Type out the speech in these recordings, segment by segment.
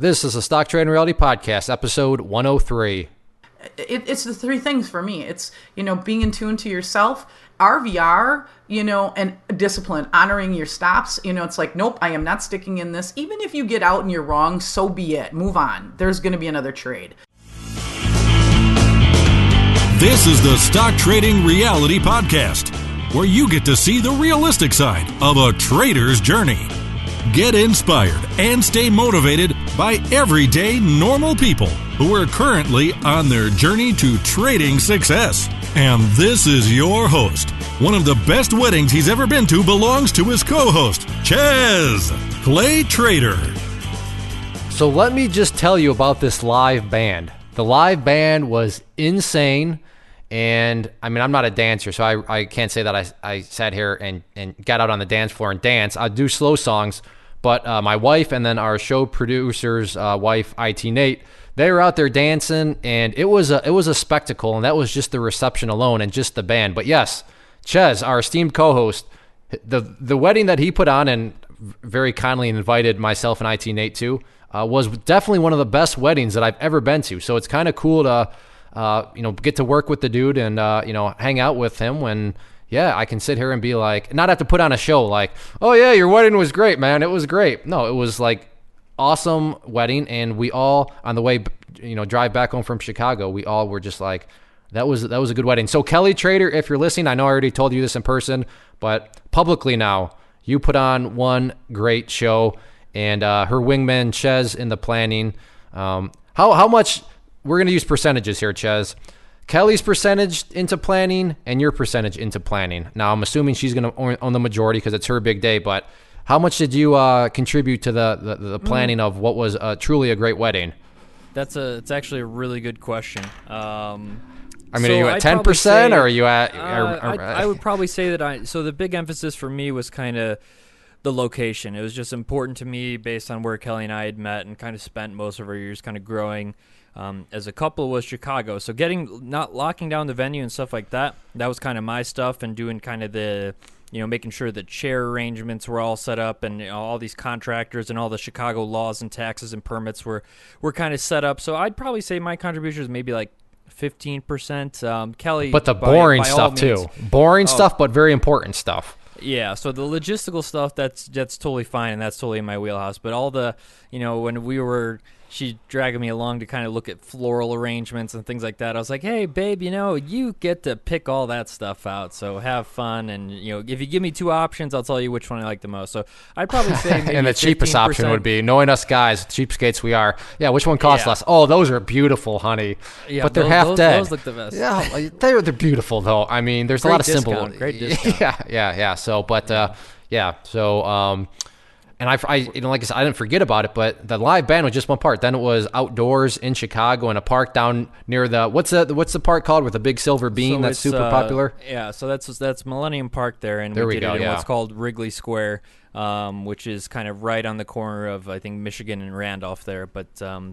This is a Stock Trading Reality Podcast, episode 103. It's the three things for me. It's, being in tune to yourself, RVR, and discipline, honoring your stops. It's like, nope, I am not sticking in this. Even if you get out and you're wrong, so be it. Move on. There's going to be another trade. This is the Stock Trading Reality Podcast, where you get to see the realistic side of a trader's journey. Get inspired and stay motivated by everyday normal people who are currently on their journey to trading success. And this is your host. One of the best weddings he's ever been to belongs to his co-host, Chezz, Play Trader. So let me just tell you about this live band. The live band was insane. And I mean, I'm not a dancer, so I can't say that I sat here and got out on the dance floor and danced. I do slow songs, but my wife and then our show producer's wife, IT Nate, they were out there dancing, and it was a spectacle, and that was just the reception alone and just the band. But yes, Chezz, our esteemed co-host, the wedding that he put on and very kindly invited myself and IT Nate to was definitely one of the best weddings that I've ever been to. So it's kind of cool to get to work with the dude and, hang out with him when, I can sit here and be like, not have to put on a show like, oh yeah, your wedding was great, man. It was great. No, it was like awesome wedding. And we all on the way, drive back home from Chicago, we all were just like, that was a good wedding. So Kelly Trader, if you're listening, I know I already told you this in person, but publicly now, you put on one great show and, her wingman Chezz in the planning. How much, we're going to use percentages here, Chezz. Kelly's percentage into planning and your percentage into planning. Now, I'm assuming she's going to own the majority because it's her big day, but how much did you contribute to the planning of what was truly a great wedding? It's actually a really good question. Are you at 10% or are you at... I would probably say that so the big emphasis for me was kind of the location. It was just important to me based on where Kelly and I had met and kind of spent most of our years kind of growing as a couple was Chicago. So not locking down the venue and stuff like that, that was kind of my stuff, and doing kind of the, making sure the chair arrangements were all set up and all these contractors and all the Chicago laws and taxes and permits were kind of set up. So I'd probably say my contribution is maybe like 15%. Kelly, but the boring stuff too. Boring stuff, but very important stuff. Yeah, so the logistical stuff, that's totally fine, and that's totally in my wheelhouse. But all the, when she dragging me along to kind of look at floral arrangements and things like that, I was like, hey, babe, you get to pick all that stuff out, so have fun. And, if you give me two options, I'll tell you which one I like the most. So I'd probably say maybe and the 15%. Cheapest option would be, knowing us guys, cheapskates we are, which one costs less? Oh, those are beautiful, honey. Yeah, but they're half dead. Those look the best. Yeah, they're beautiful, though. I mean, there's a lot of simple. Great discount. Yeah. So, but, and I like I said, I didn't forget about it, but the live band was just one part. Then it was outdoors in Chicago in a park down near the what's the park called with the big silver beam that's super popular? Yeah, so that's Millennium Park there, and there we did it in yeah. what's called Wrigley Square, which is kind of right on the corner of I think Michigan and Randolph there. But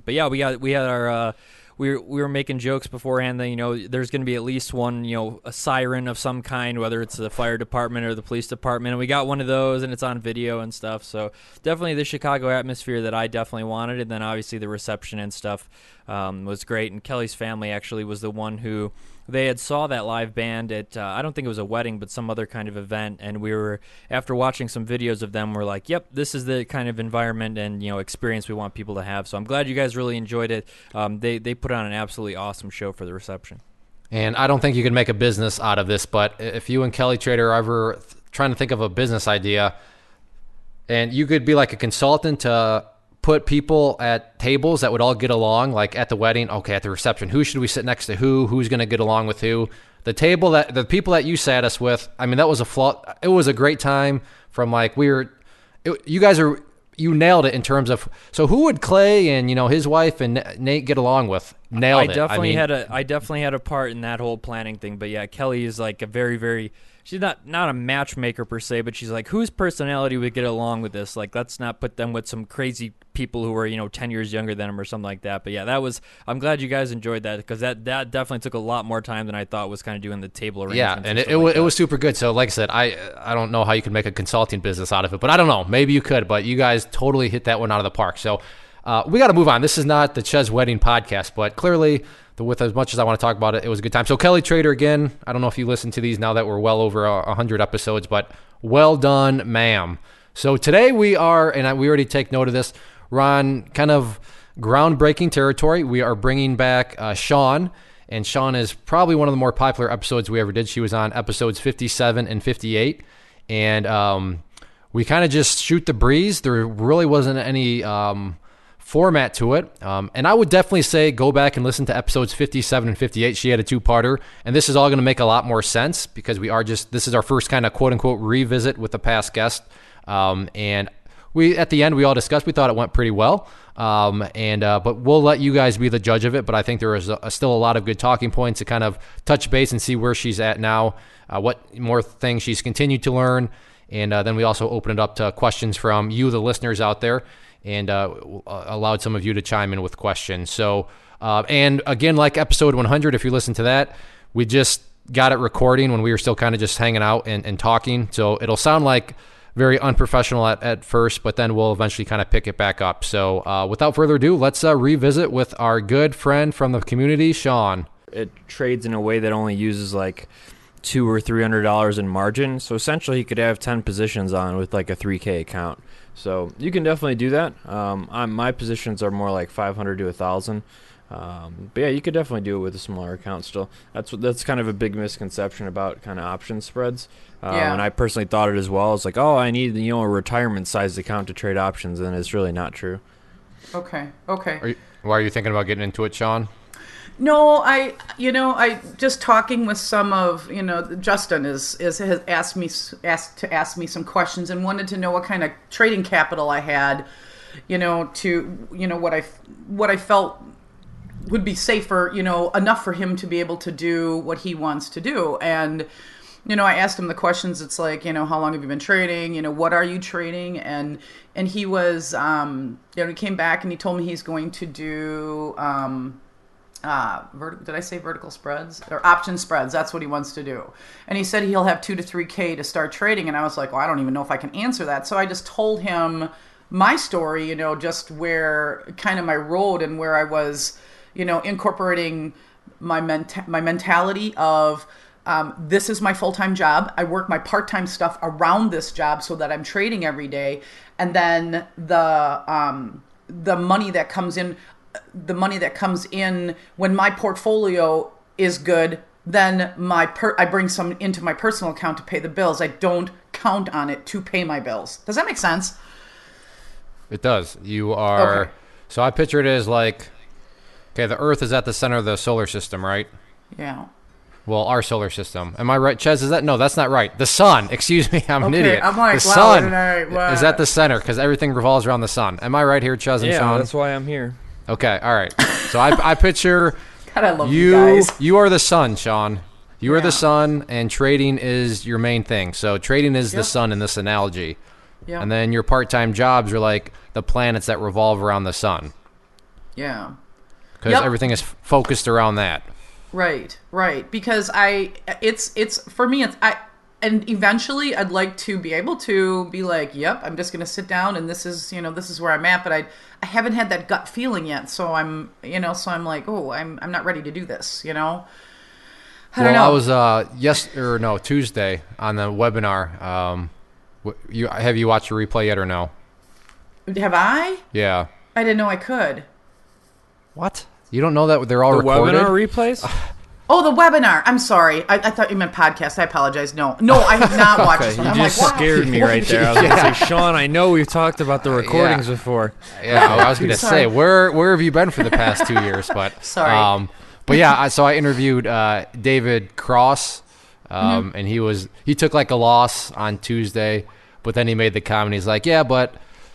yeah, we had our. We were making jokes beforehand that, there's going to be at least one, a siren of some kind, whether it's the fire department or the police department. And we got one of those, and it's on video and stuff. So definitely the Chicago atmosphere that I definitely wanted. And then obviously the reception and stuff was great. And Kelly's family actually was the one who they had saw that live band at, I don't think it was a wedding, but some other kind of event. And we were, after watching some videos of them, we're like, yep, this is the kind of environment and, experience we want people to have. So I'm glad you guys really enjoyed it. They put on an absolutely awesome show for the reception. And I don't think you can make a business out of this, but if you and Kelly Trader are ever trying to think of a business idea, and you could be like a consultant to put people at tables that would all get along, like at the wedding, okay, at the reception, who should we sit next to who's going to get along with who? The people that you sat us with, I mean, that was it was a great time from like you nailed it in terms of, so who would Clay and, his wife and Nate get along with? Nailed it. I definitely had a part in that whole planning thing, but yeah, Kelly is like a very, very, she's not a matchmaker per se, but she's like, whose personality would get along with this? Like, let's not put them with some crazy people who are 10 years younger than them or something like that. But yeah, I'm glad you guys enjoyed that, because that definitely took a lot more time than I thought was kind of doing the table arrangements. Yeah, and it was super good. So like I said, I don't know how you could make a consulting business out of it, but I don't know, maybe you could, but you guys totally hit that one out of the park. So we got to move on. This is not the Chezz wedding podcast, but clearly, with as much as I want to talk about it, it was a good time. So Kelly Trader again. I don't know if you listen to these now that we're well over 100 episodes, but well done, ma'am. So today we are, and we already take note of this, we're on kind of groundbreaking territory. We are bringing back Shawn, and Shawn is probably one of the more popular episodes we ever did. She was on episodes 57 and 58, and we kind of just shoot the breeze. There really wasn't any format to it, and I would definitely say go back and listen to episodes 57 and 58. She had a two-parter, and this is all going to make a lot more sense because this is our first kind of quote-unquote revisit with the past guest, and we at the end we all discussed, we thought it went pretty well, but we'll let you guys be the judge of it. But I think there is still a lot of good talking points to kind of touch base and see where she's at now, what more things she's continued to learn, and then we also open it up to questions from you, the listeners out there, and allowed some of you to chime in with questions. So, and again, like episode 100, if you listen to that, we just got it recording when we were still kind of just hanging out and talking. So it'll sound like very unprofessional at first, but then we'll eventually kind of pick it back up. So without further ado, let's revisit with our good friend from the community, Shawn. It trades in a way that only uses like $200 or $300 in margin. So essentially, you could have 10 positions on with like a 3K account. So you can definitely do that. My positions are more like 500 to 1,000. But yeah, you could definitely do it with a smaller account still. That's kind of a big misconception about kind of option spreads. And I personally thought it as well. It's like, oh, I need a retirement-sized account to trade options, and it's really not true. Okay. Why are you thinking about getting into it, Shawn? No, I just talking with some of, Justin has asked me some questions and wanted to know what kind of trading capital I had, what I felt would be safer, enough for him to be able to do what he wants to do. And, I asked him the questions. It's like, how long have you been trading? What are you trading? And he was, he came back and he told me he's going to do, did I say vertical spreads or option spreads? That's what he wants to do. And he said he'll have 2 to 3K to start trading. And I was like, well, I don't even know if I can answer that. So I just told him my story, just where kind of my road and where I was, incorporating my mentality of, this is my full-time job. I work my part-time stuff around this job so that I'm trading every day. And then the money that comes in, when my portfolio is good, then I bring some into my personal account to pay the bills. I don't count on it to pay my bills. Does that make sense? It does. You are. Okay. So I picture it as like, okay, the Earth is at the center of the solar system, right? Yeah. Well, our solar system. Am I right, Chezz? Is that? No, that's not right. The sun. Excuse me. I'm an idiot. I'm like, the wow, sun is at the center because everything revolves around the sun. Am I right here, Chezz and Shawn? Yeah, that's why I'm here. Okay, all right. So I picture God, I love you guys. You are the sun, Shawn. You are the sun, and trading is your main thing. So trading is the sun in this analogy. Yeah. And then your part-time jobs are like the planets that revolve around the sun. Yeah. Because everything is focused around that. Right. Because and eventually I'd like to be able to be like, yep, I'm just going to sit down and this is where I'm at. But I haven't had that gut feeling yet. So I'm like, oh, I'm not ready to do this, I don't know. I was, Tuesday on the webinar. Have you watched the replay yet or no? Have I? Yeah. I didn't know I could. What? You don't know that they're all recorded? The webinar replays? Oh, the webinar. I'm sorry. I thought you meant podcast. I apologize. No, I have not watched this one. You I'm just like, scared me right there. I was going to say, Shawn, I know we've talked about the recordings before. Yeah, I was going to say, where have you been for the past 2 years? But sorry. But yeah, so I interviewed David Cross, and he took like a loss on Tuesday, but then he made the comment. He's like, yeah, but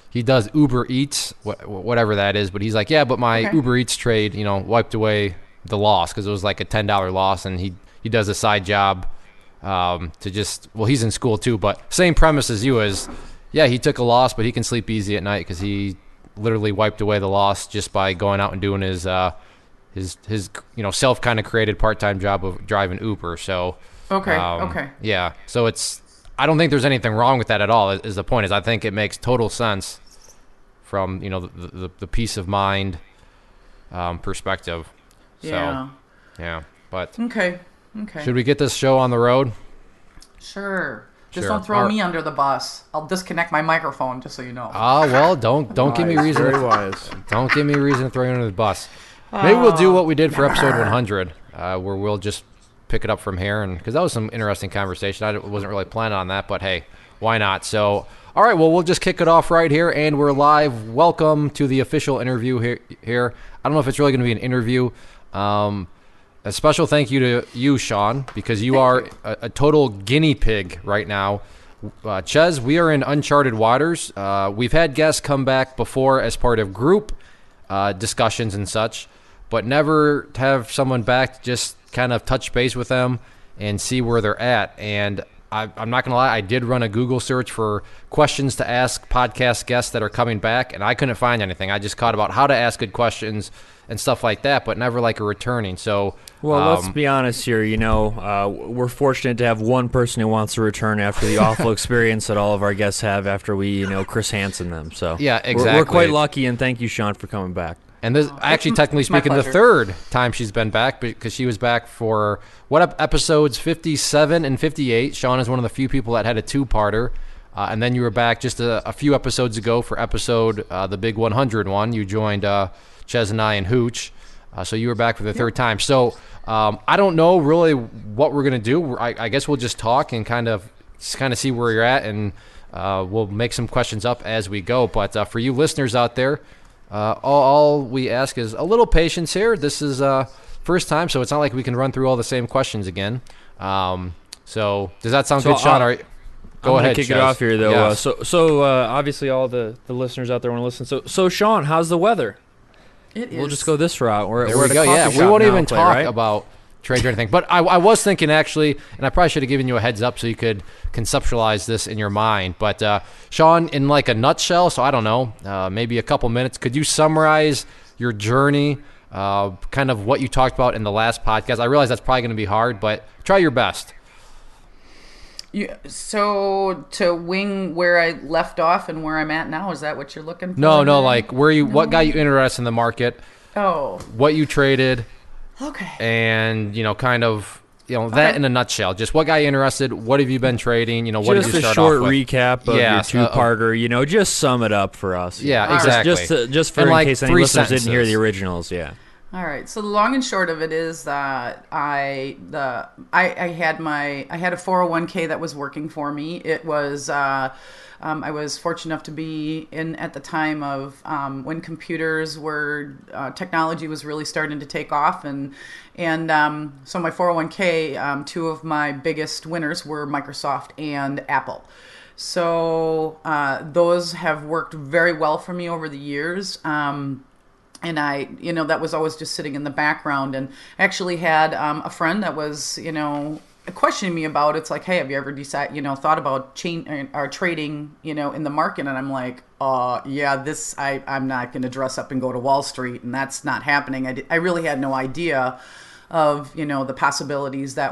he does Uber Eats, whatever that is. But he's like, yeah, but my Uber Eats trade, wiped away the loss because it was like a $10 loss, and he does a side job he's in school too, but same premise as you is, yeah, he took a loss, but he can sleep easy at night because he literally wiped away the loss just by going out and doing his self kind of created part-time job of driving Uber. So yeah, so I don't think there's anything wrong with that at all. Is the point is I think it makes total sense from the peace of mind perspective. Yeah. So, yeah. But Okay. should we get this show on the road? Sure. Just Sure. don't throw me under the bus. I'll disconnect my microphone, just so you know. Well, don't give me reason. Very wise. Don't give me a reason to throw you under the bus. Maybe we'll do what we did for episode 100, where we'll just pick it up from here, and because that was some interesting conversation. I wasn't really planning on that, but hey, why not? So, all right, well, we'll just kick it off right here, and we're live. Welcome to the official interview here. I don't know if it's really going to be an interview. A special thank you to you, Shawn, because you are a total guinea pig right now. Chezz, we are in uncharted waters. We've had guests come back before as part of group discussions and such, but never have someone back to just kind of touch base with them and see where they're at. And I'm not going to lie, I did run a Google search for questions to ask podcast guests that are coming back, and I couldn't find anything. I just caught about how to ask good questions and stuff like that, but never like a returning. So, well, let's be honest here. We're fortunate to have one person who wants to return after the awful experience that all of our guests have after we, Chris Hansen them. So yeah, exactly. We're quite lucky, and thank you, Shawn, for coming back. And this, actually, technically my speaking, the pleasure. third time she's been back, because she was back for episodes 57 and 58. Shawn is one of the few people that had a two-parter. And then you were back just a few episodes ago for episode the big 100 one. You joined Chezz and I and Hooch. So you were back for the third time. So I don't know really what we're going to do. I guess we'll just talk and kind of see where you're at, and we'll make some questions up as we go. But for you listeners out there, all we ask is a little patience here. This is first time, so it's not like we can run through all the same questions again. So does that sound good, Shawn? Go ahead, kick Chezz. it off here, though. Yes. So obviously all the listeners out there want to listen. So Shawn, how's the weather? It is. We'll just go this route. We're There at we the go. coffee Yeah, we shop won't now, even Clay, talk right? about trades or anything. But I was thinking, actually, and I probably should have given you a heads up so you could conceptualize this in your mind. But Shawn, in like a nutshell, so I don't know, maybe a couple minutes, could you summarize your journey, kind of what you talked about in the last podcast? I realize that's probably going to be hard, but try your best. So to wing where I left off and where I'm at now, is that what you're looking for? No, there? like what got you interested in the market, Oh, what you traded, okay. and kind of that in a nutshell. Just what got you interested? What have you been trading? What did Just you a start short off with? recap of Yes, your two-parter. Just sum it up for us. Yeah, exactly. Just for In, in like, case any 3 listeners didn't hear sentences. the originals. Yeah. All right. So the long and short of it is that I had a 401k that was working for me. It was I was fortunate enough to be in at the time of when computers were technology was really starting to take off, and so my 401k, two of my biggest winners were Microsoft and Apple. So those have worked very well for me over the years. And I, that was always just sitting in the background. And I actually had a friend that was, questioning me about it's like, hey, have you ever thought about trading, in the market? And I'm like, yeah, I'm not going to dress up and go to Wall Street, and that's not happening. I really had no idea of, the possibilities that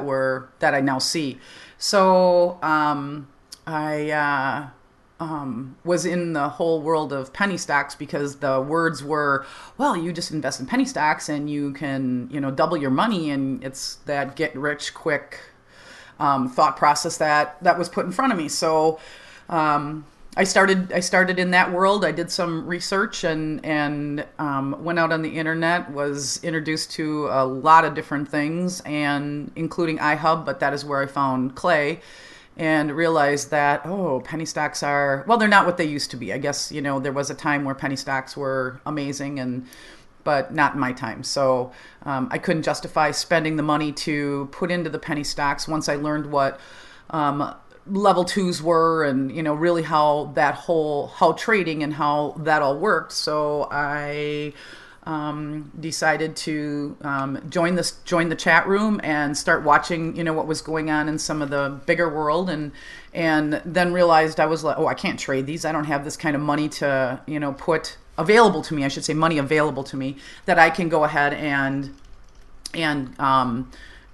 I now see. So I was in the whole world of penny stocks because the words were, well, you just invest in penny stocks and you can, double your money, and it's that get rich quick thought process that was put in front of me. So I started in that world. I did some research and went out on the internet, was introduced to a lot of different things, and including iHub, but that is where I found Clay. And realized that, penny stocks they're not what they used to be. I guess, there was a time where penny stocks were amazing, but not in my time. So I couldn't justify spending the money to put into the penny stocks once I learned what level twos were and, really how trading and how that all worked. So I decided to join the chat room and start watching, what was going on in some of the bigger world, and then realized I was like, I can't trade these. I don't have this kind of money to, put available to me. I should say money available to me that I can go ahead and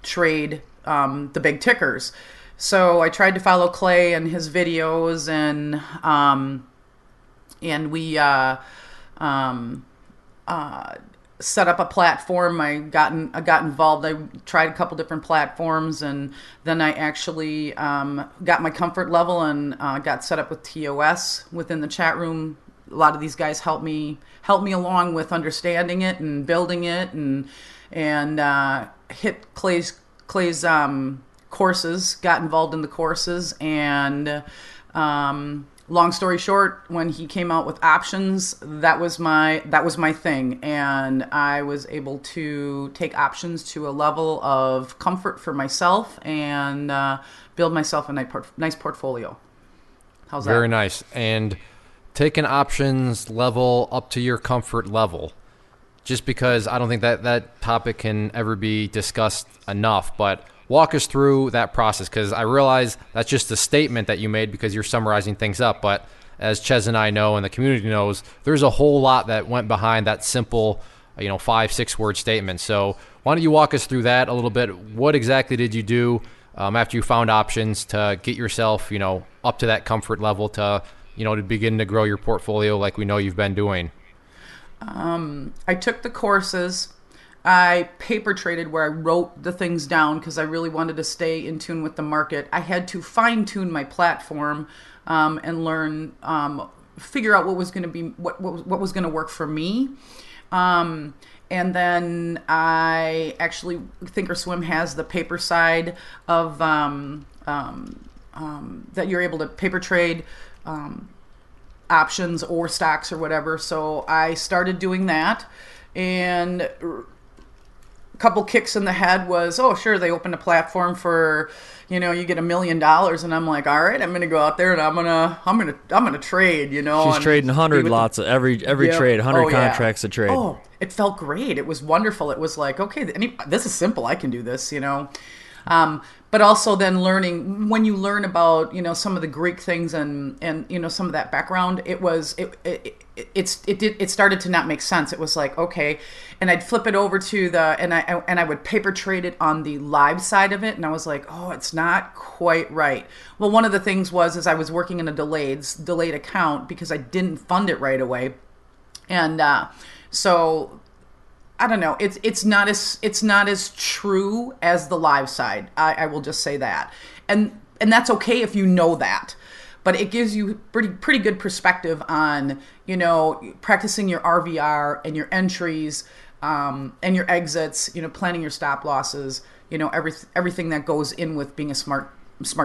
trade the big tickers. So I tried to follow Clay and his videos, and and we set up a platform. I got involved. I tried a couple different platforms, and then I actually got my comfort level and got set up with TOS within the chat room. A lot of these guys helped me along with understanding it and building it, and hit Clay's courses, got involved in the courses, and long story short, when he came out with options, that was my thing, and I was able to take options to a level of comfort for myself and build myself a nice portfolio. How's that? Very nice. And taking options level up to your comfort level. Just because I don't think that topic can ever be discussed enough, but walk us through that process, because I realize that's just a statement that you made because you're summarizing things up. But as Chezz and I know and the community knows, there's a whole lot that went behind that simple, 5-6 word statement. So why don't you walk us through that a little bit? What exactly did you do after you found options to get yourself, up to that comfort level to begin to grow your portfolio like we know you've been doing? I took the courses. I paper traded where I wrote the things down because I really wanted to stay in tune with the market. I had to fine tune my platform and learn, figure out what was going to be what was going to work for me. And then I actually, Thinkorswim has the paper side of that you're able to paper trade options or stocks or whatever. So I started doing that, and a couple kicks in the head was, oh sure, they opened a platform for, you get $1 million, and I'm like, all right, I'm gonna go out there and I'm gonna trade. She's trading 100 lots of every trade, 100 contracts a trade. Oh, it felt great. It was wonderful. It was like, okay, this is simple. I can do this. But also then learning, when you learn about, some of the Greek things and some of that background, it started to not make sense. It was like, okay, and I'd flip it over to and I would paper trade it on the live side of it, and I was like, oh, it's not quite right. Well, one of the things was I was working in a delayed account because I didn't fund it right away, and so I don't know. It's not as true as the live side. I will just say that, and that's okay if you know that, but it gives you pretty good perspective on practicing your RVR and your entries and your exits. Planning your stop losses. Everything that goes in with being a smart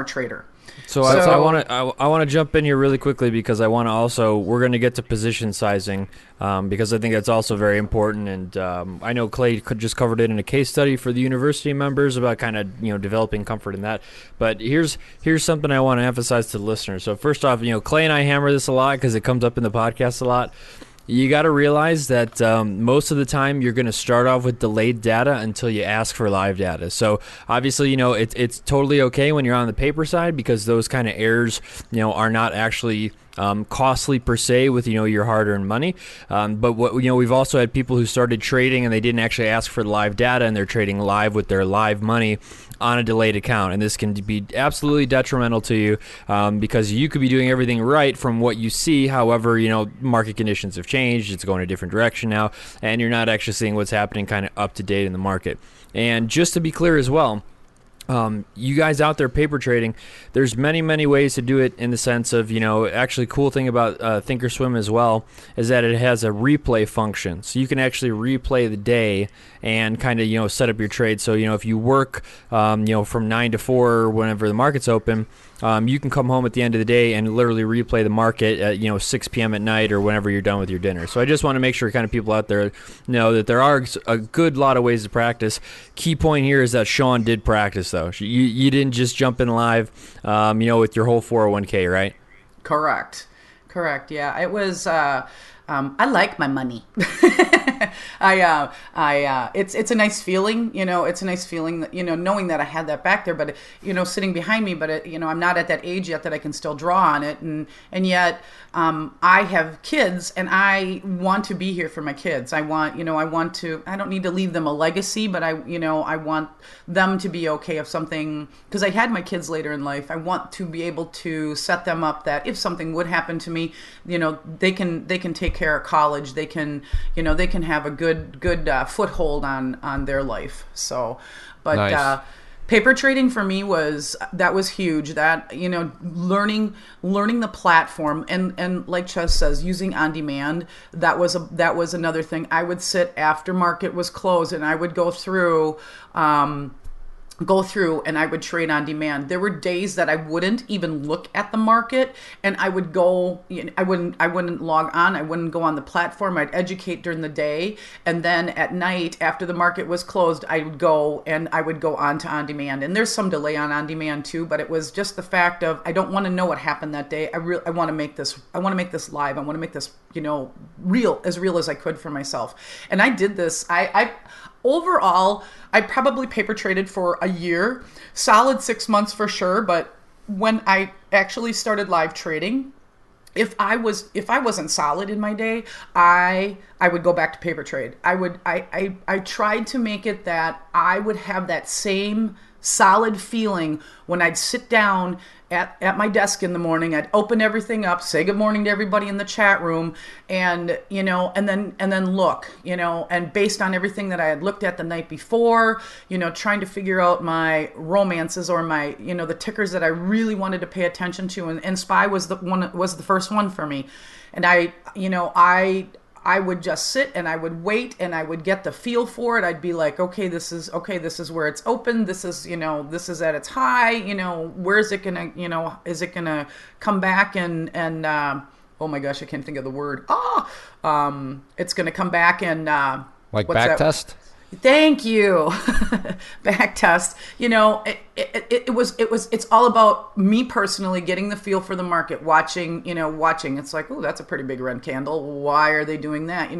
trader. So I want to jump in here really quickly because I want to also, we're going to get to position sizing because I think that's also very important, and I know Clay just covered it in a case study for the university members about kind of developing comfort in that. But here's something I want to emphasize to the listeners. So first off, Clay and I hammer this a lot because it comes up in the podcast a lot. You got to realize that most of the time you're going to start off with delayed data until you ask for live data. So obviously, it's totally okay when you're on the paper side because those kind of errors, are not actually costly per se with your hard-earned money. But what we've also had people who started trading and they didn't actually ask for the live data, and they're trading live with their live money on a delayed account, and this can be absolutely detrimental to you because you could be doing everything right from what you see. However, market conditions have changed, it's going a different direction now, and you're not actually seeing what's happening kind of up to date in the market. And just to be clear as well, you guys out there paper trading, there's many ways to do it, in the sense of, actually cool thing about Thinkorswim as well is that it has a replay function. So you can actually replay the day and kind of, set up your trade. So, if you work, from 9 to 4 whenever the market's open, you can come home at the end of the day and literally replay the market at 6 p.m. at night or whenever you're done with your dinner. So I just want to make sure kind of people out there know that there are a good lot of ways to practice. Key point here is that Shawn did practice, though. You didn't just jump in live, with your whole 401k, right? Correct. Yeah, it was. I like my money. It's a nice feeling, it's a nice feeling that, knowing that I had that back there, but, sitting behind me, but I'm not at that age yet that I can still draw on it. And yet, I have kids and I want to be here for my kids. I don't need to leave them a legacy, but I want them to be okay if something, because I had my kids later in life, I want to be able to set them up that if something would happen to me, they can take care of college. They can have a good foothold on their life. So, but, nice. Paper trading for me was huge. That, learning the platform and like Chezz says, using on demand, that was another thing. I would sit after market was closed and I would go through and I would trade on demand. There were days that I wouldn't even look at the market and I would go, I wouldn't log on. I wouldn't go on the platform. I'd educate during the day. And then at night after the market was closed, I would go on to on demand. And there's some delay on demand too, but it was just the fact of, I don't want to know what happened that day. I want to make this live. I want to make this, real as I could for myself. And I did this. Overall, I probably paper traded for a year, solid 6 months for sure. But when I actually started live trading, if I wasn't solid in my day, I would go back to paper trade. I tried to make it that I would have that same solid feeling when I'd sit down at my desk in the morning. I'd open everything up, say good morning to everybody in the chat room, and and then look, and based on everything that I had looked at the night before, trying to figure out my romances or my the tickers that I really wanted to pay attention to, and SPY was the first one for me, and I would just sit and I would wait and I would get the feel for it. I'd be like, okay, this is where it's open. This is at its high. Where is it gonna, is it gonna come back and oh my gosh, I can't think of the word. It's gonna come back and like back test. Thank you. Back test. It's all about me personally getting the feel for the market, watching. It's like, oh, that's a pretty big red candle. Why are they doing that?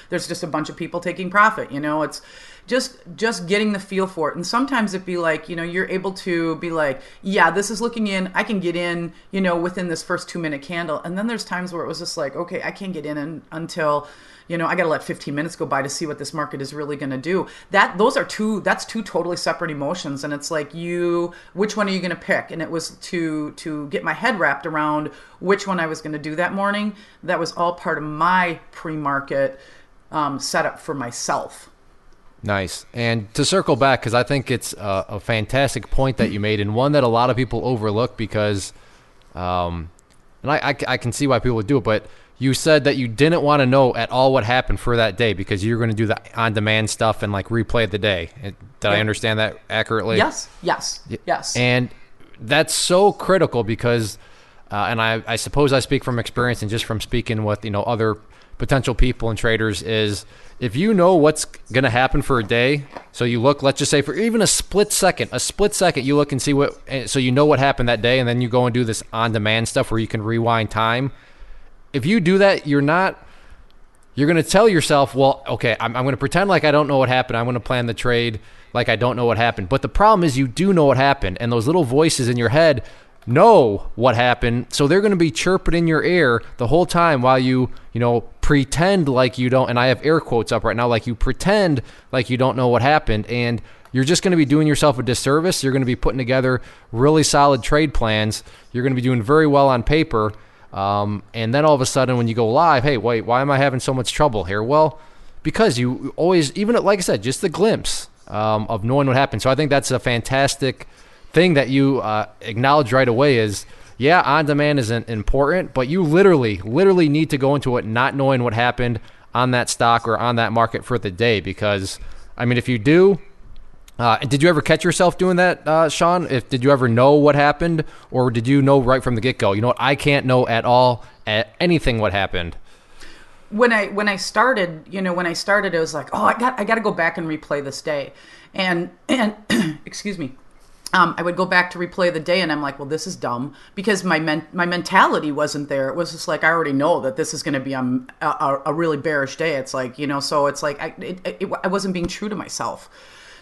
There's just a bunch of people taking profit. It's just getting the feel for it. And sometimes it'd be like, you're able to be like, yeah, this is looking in. I can get in, within this first 2-minute candle. And then there's times where it was just like, okay, I can't get in until, I got to let 15 minutes go by to see what this market is really going to do. That's two totally separate emotions. And it's like, which one are you going to pick? And it was to get my head wrapped around which one I was going to do that morning. That was all part of my pre-market setup for myself. Nice. And to circle back, because I think it's a fantastic point that you made, and one that a lot of people overlook because, and I can see why people would do it, but you said that you didn't want to know at all what happened for that day because you're going to do the on-demand stuff and like replay the day. Did I understand that accurately? Yes. And that's so critical because, and I suppose I speak from experience and just from speaking with other potential people and traders, is if you know what's going to happen for a day, so you look, let's just say for even a split second, you look and see so you know what happened that day, and then you go and do this on-demand stuff where you can rewind time. If you do that, you're going to tell yourself, well, okay, I'm going to pretend like I don't know what happened. I'm going to plan the trade like I don't know what happened. But the problem is you do know what happened, and those little voices in your head know what happened, so they're going to be chirping in your ear the whole time while you pretend like you don't, and I have air quotes up right now, like you pretend like you don't know what happened, and you're just going to be doing yourself a disservice. You're going to be putting together really solid trade plans. You're going to be doing very well on paper. And then all of a sudden when you go live, hey, wait, why am I having so much trouble here? Well, because you always, even like I said, just the glimpse of knowing what happened. So I think that's a fantastic thing that you acknowledge right away is, yeah, on-demand is important, but you literally need to go into it not knowing what happened on that stock or on that market for the day because, I mean, if you do, did you ever catch yourself doing that, Shawn? Did you ever know what happened, or did you know right from the get-go? You know what? I can't know at all anything what happened. When I started, it was like, oh, I got to go back and replay this day, and excuse me, I would go back to replay the day, and I'm like, well, this is dumb, because my mentality wasn't there. It was just like, I already know that this is going to be a really bearish day. It's like, so it's like I wasn't being true to myself.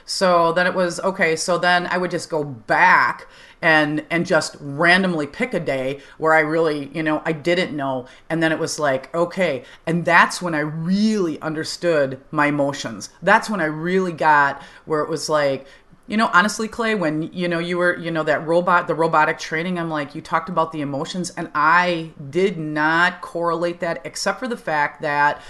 So then it was, okay, so then I would just go back and just randomly pick a day where I really, I didn't know. And then it was like, okay. And that's when I really understood my emotions. That's when I really got where it was like, honestly, Clay, when, you were, the robotic training, I'm like, you talked about the emotions, and I did not correlate that, except for the fact that,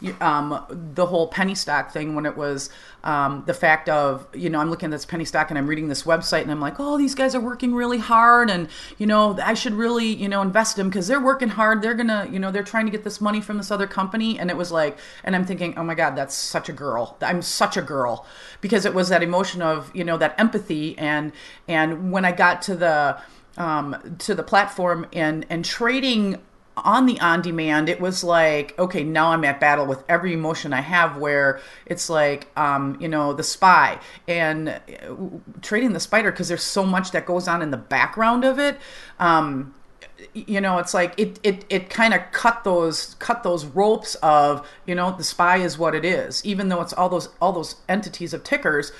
the whole penny stock thing, when it was the fact of, I'm looking at this penny stock and I'm reading this website and I'm like, oh, these guys are working really hard, and, I should really, invest in them because they're working hard. They're going to, they're trying to get this money from this other company. And it was like, and I'm thinking, oh my God, that's such a girl. I'm such a girl, because it was that emotion of, that empathy. And when I got to the platform and trading on the on-demand, it was like, okay, now I'm at battle with every emotion I have, where it's like, the SPY and trading the spider, because there's so much that goes on in the background of it. It's like it kind of cut those ropes of, the SPY is what it is, even though it's all those entities of tickers.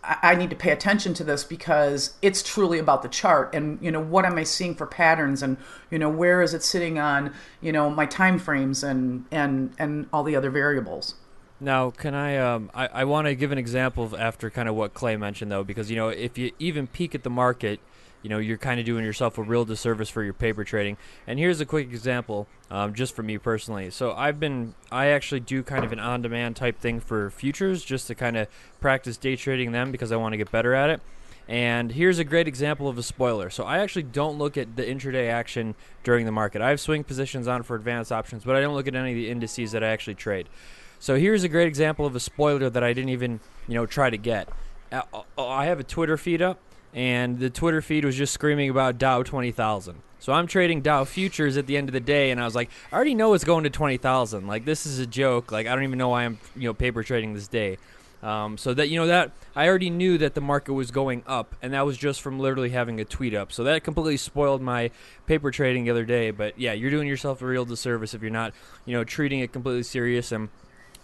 I need to pay attention to this, because it's truly about the chart, and what am I seeing for patterns, and where is it sitting on my time frames and all the other variables. Now, can I want to give an example of after kind of what Clay mentioned, though, because if you even peek at the market, you're kind of doing yourself a real disservice for your paper trading. And here's a quick example, just for me personally. So I actually do kind of an on-demand type thing for futures, just to kind of practice day trading them, because I want to get better at it. And here's a great example of a spoiler. So I actually don't look at the intraday action during the market. I have swing positions on for advanced options, but I don't look at any of the indices that I actually trade. So here's a great example of a spoiler that I didn't even, try to get. I have a Twitter feed up, and the Twitter feed was just screaming about Dow 20,000. So I'm trading Dow futures at the end of the day, and I was like, I already know it's going to 20,000. Like, this is a joke. Like, I don't even know why I'm, paper trading this day. So that, that I already knew that the market was going up, and that was just from literally having a tweet up. So that completely spoiled my paper trading the other day. But yeah, you're doing yourself a real disservice if you're not, treating it completely serious. And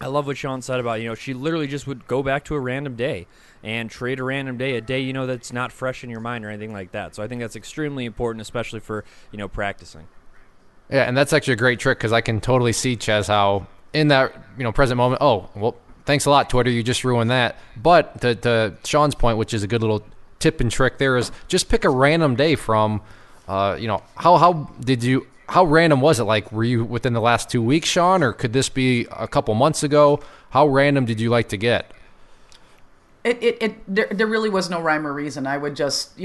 I love what Shawn said about, she literally just would go back to a random day and trade a random day, a day, that's not fresh in your mind or anything like that. So I think that's extremely important, especially for, practicing. Yeah, and that's actually a great trick, because I can totally see, Chezz, how in that, present moment, oh, well, thanks a lot, Twitter, you just ruined that. But to Shawn's point, which is a good little tip and trick there, is just pick a random day from, how random was it? Like, were you within the last 2 weeks, Shawn, or could this be a couple months ago? How random did you like to get? There really was no rhyme or reason. I would just go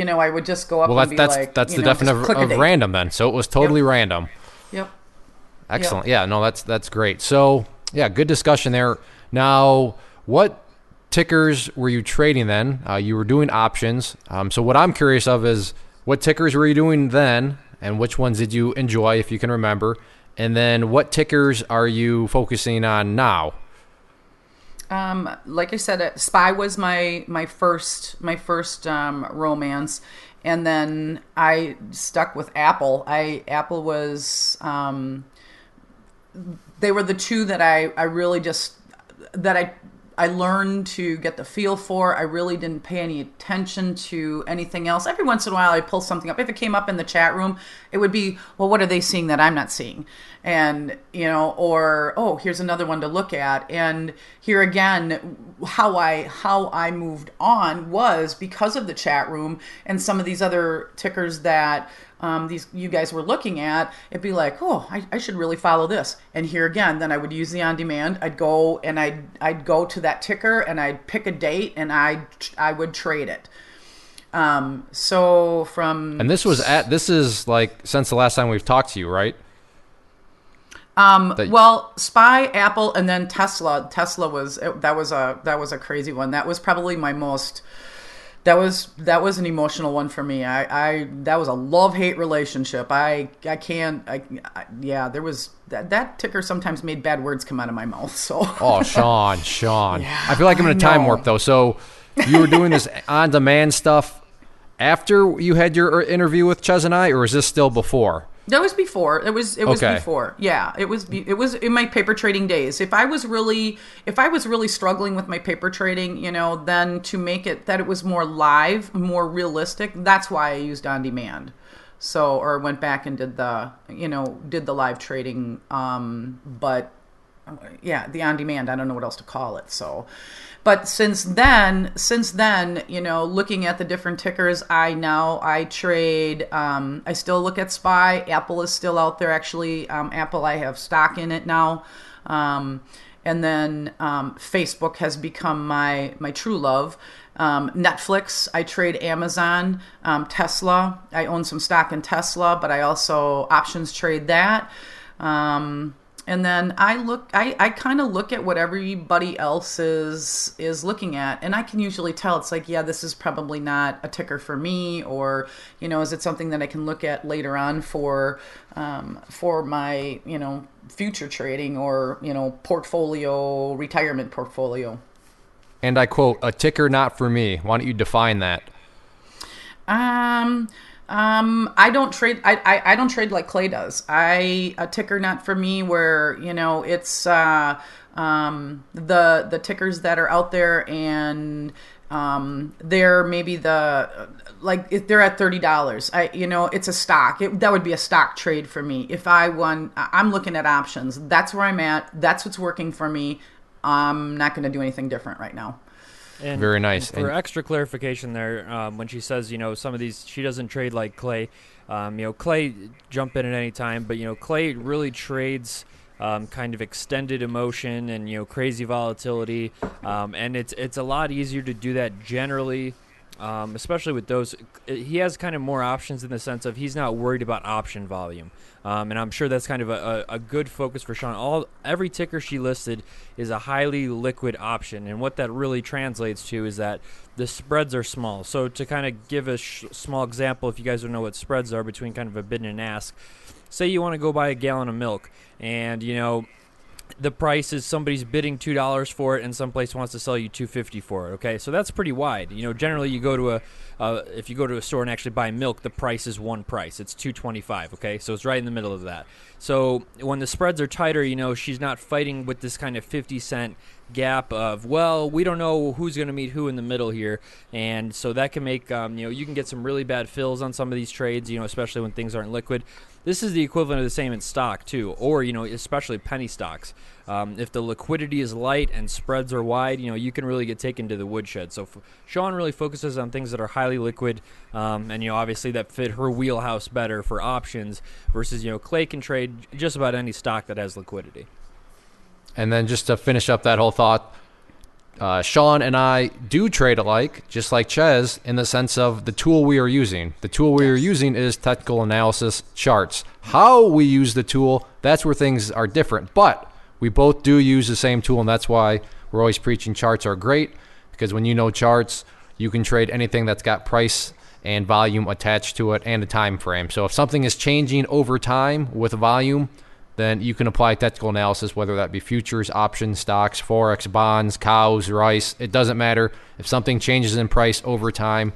up and be like, that's the definition of random then. So it was totally random. Yep. Excellent. Yep. Yeah, no, that's great. So, yeah, good discussion there. Now, what tickers were you trading then? You were doing options. So what I'm curious of is, what tickers were you doing then, and which ones did you enjoy, if you can remember? And then what tickers are you focusing on now? Like I said, SPY was my first romance, and then I stuck with Apple. Apple was they were the two that I really just I learned to get the feel for. I really didn't pay any attention to anything else. Every once in a while, I'd pull something up. If it came up in the chat room, it would be, well, what are they seeing that I'm not seeing? And, or, oh, here's another one to look at. And here again, how I moved on was because of the chat room and some of these other tickers that you guys were looking at. It'd be like, oh, I should really follow this. And here again, then I would use the on demand. I'd go and I'd go to that ticker and I'd pick a date and I would trade it. And this is like since the last time we've talked to you, right? Well, SPY, Apple, and then Tesla. Tesla was a crazy one. That was probably my most. That was an emotional one for me. That was a love-hate relationship. There was that ticker sometimes made bad words come out of my mouth. So. Oh, Shawn. Yeah, I feel like I'm in a time warp though. So you were doing this on-demand stuff after you had your interview with Chezz and I, or is this still before? That was before. It was Okay. before. Yeah, it was in my paper trading days. If I was really struggling with my paper trading, then to make it that it was more live, more realistic, that's why I used on demand. So, or went back and did the live trading, but yeah, the on demand, I don't know what else to call it. So, but since then, looking at the different tickers, I trade, I still look at SPY. Apple is still out there. Actually, Apple, I have stock in it now. And then Facebook has become my true love. Netflix, I trade Amazon. Tesla, I own some stock in Tesla, but I also options trade that. And then I kind of look at what everybody else is looking at, and I can usually tell. It's like, yeah, this is probably not a ticker for me, or is it something that I can look at later on for my future trading or retirement portfolio. And I quote, "A ticker not for me." Why don't you define that? I don't trade. I don't trade like Clay does. A ticker not for me. Where it's the tickers that are out there, and they're maybe if they're at $30. It's a stock. That would be a stock trade for me. If I'm looking at options. That's where I'm at. That's what's working for me. I'm not going to do anything different right now. And, very nice. And for extra clarification there, when she says, some of these, she doesn't trade like Clay. Clay jump in at any time, but, Clay really trades kind of extended emotion and, crazy volatility. And it's a lot easier to do that generally, especially with those. He has kind of more options in the sense of he's not worried about option volume. And I'm sure that's kind of a good focus for Shawn. Every ticker she listed is a highly liquid option, and what that really translates to is that the spreads are small. So to kind of give a small example, if you guys don't know what spreads are between kind of a bid and an ask, say you want to go buy a gallon of milk, and the price is somebody's bidding $2 for it, and someplace wants to sell you $2.50 for it. Okay, so that's pretty wide. Generally you go to if you go to a store and actually buy milk, the price is one price. It's $2.25. Okay, so it's right in the middle of that. So when the spreads are tighter, she's not fighting with this kind of 50-cent gap of, well, we don't know who's going to meet who in the middle here, and so that can make you can get some really bad fills on some of these trades, especially when things aren't liquid. This is the equivalent of the same in stock too, or especially penny stocks. If the liquidity is light and spreads are wide, you can really get taken to the woodshed. So Shawn really focuses on things that are highly liquid, and obviously that fit her wheelhouse better for options versus Clay can trade just about any stock that has liquidity. And then just to finish up that whole thought, Shawn and I do trade alike, just like Chezz, in the sense of the tool we are using. The tool we are using is technical analysis charts. How we use the tool, that's where things are different. But we both do use the same tool, and that's why we're always preaching charts are great, because when you know charts, you can trade anything that's got price and volume attached to it and a time frame. So if something is changing over time with volume, then you can apply technical analysis, whether that be futures, options, stocks, forex, bonds, cows, rice. It doesn't matter. If something changes in price over time,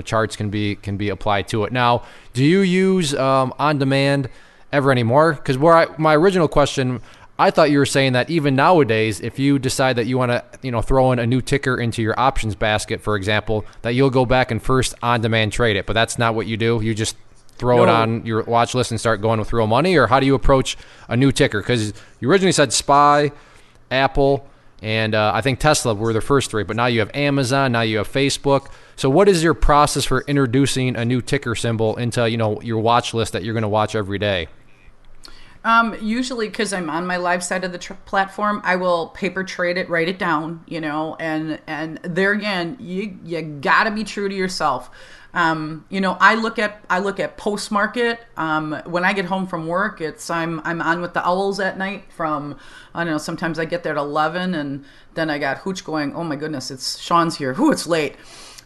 charts can be applied to it. Now, do you use on demand ever anymore? Because my original question, I thought you were saying that even nowadays, if you decide that you want to throw in a new ticker into your options basket, for example, that you'll go back and first on demand trade it. But that's not what you do. You just throw it on your watch list and start going with real money? Or how do you approach a new ticker? Because you originally said SPY, Apple, and I think Tesla were the first three, but now you have Amazon, now you have Facebook. So what is your process for introducing a new ticker symbol into your watch list that you're going to watch every day? Usually, because I'm on my live side of the platform, I will paper trade it, write it down, and there again, you gotta be true to yourself. I look at post market. When I get home from work, I'm on with the owls at night from, I don't know, sometimes I get there at 11 and then I got Hooch going, oh my goodness, it's Shawn's here. It's late.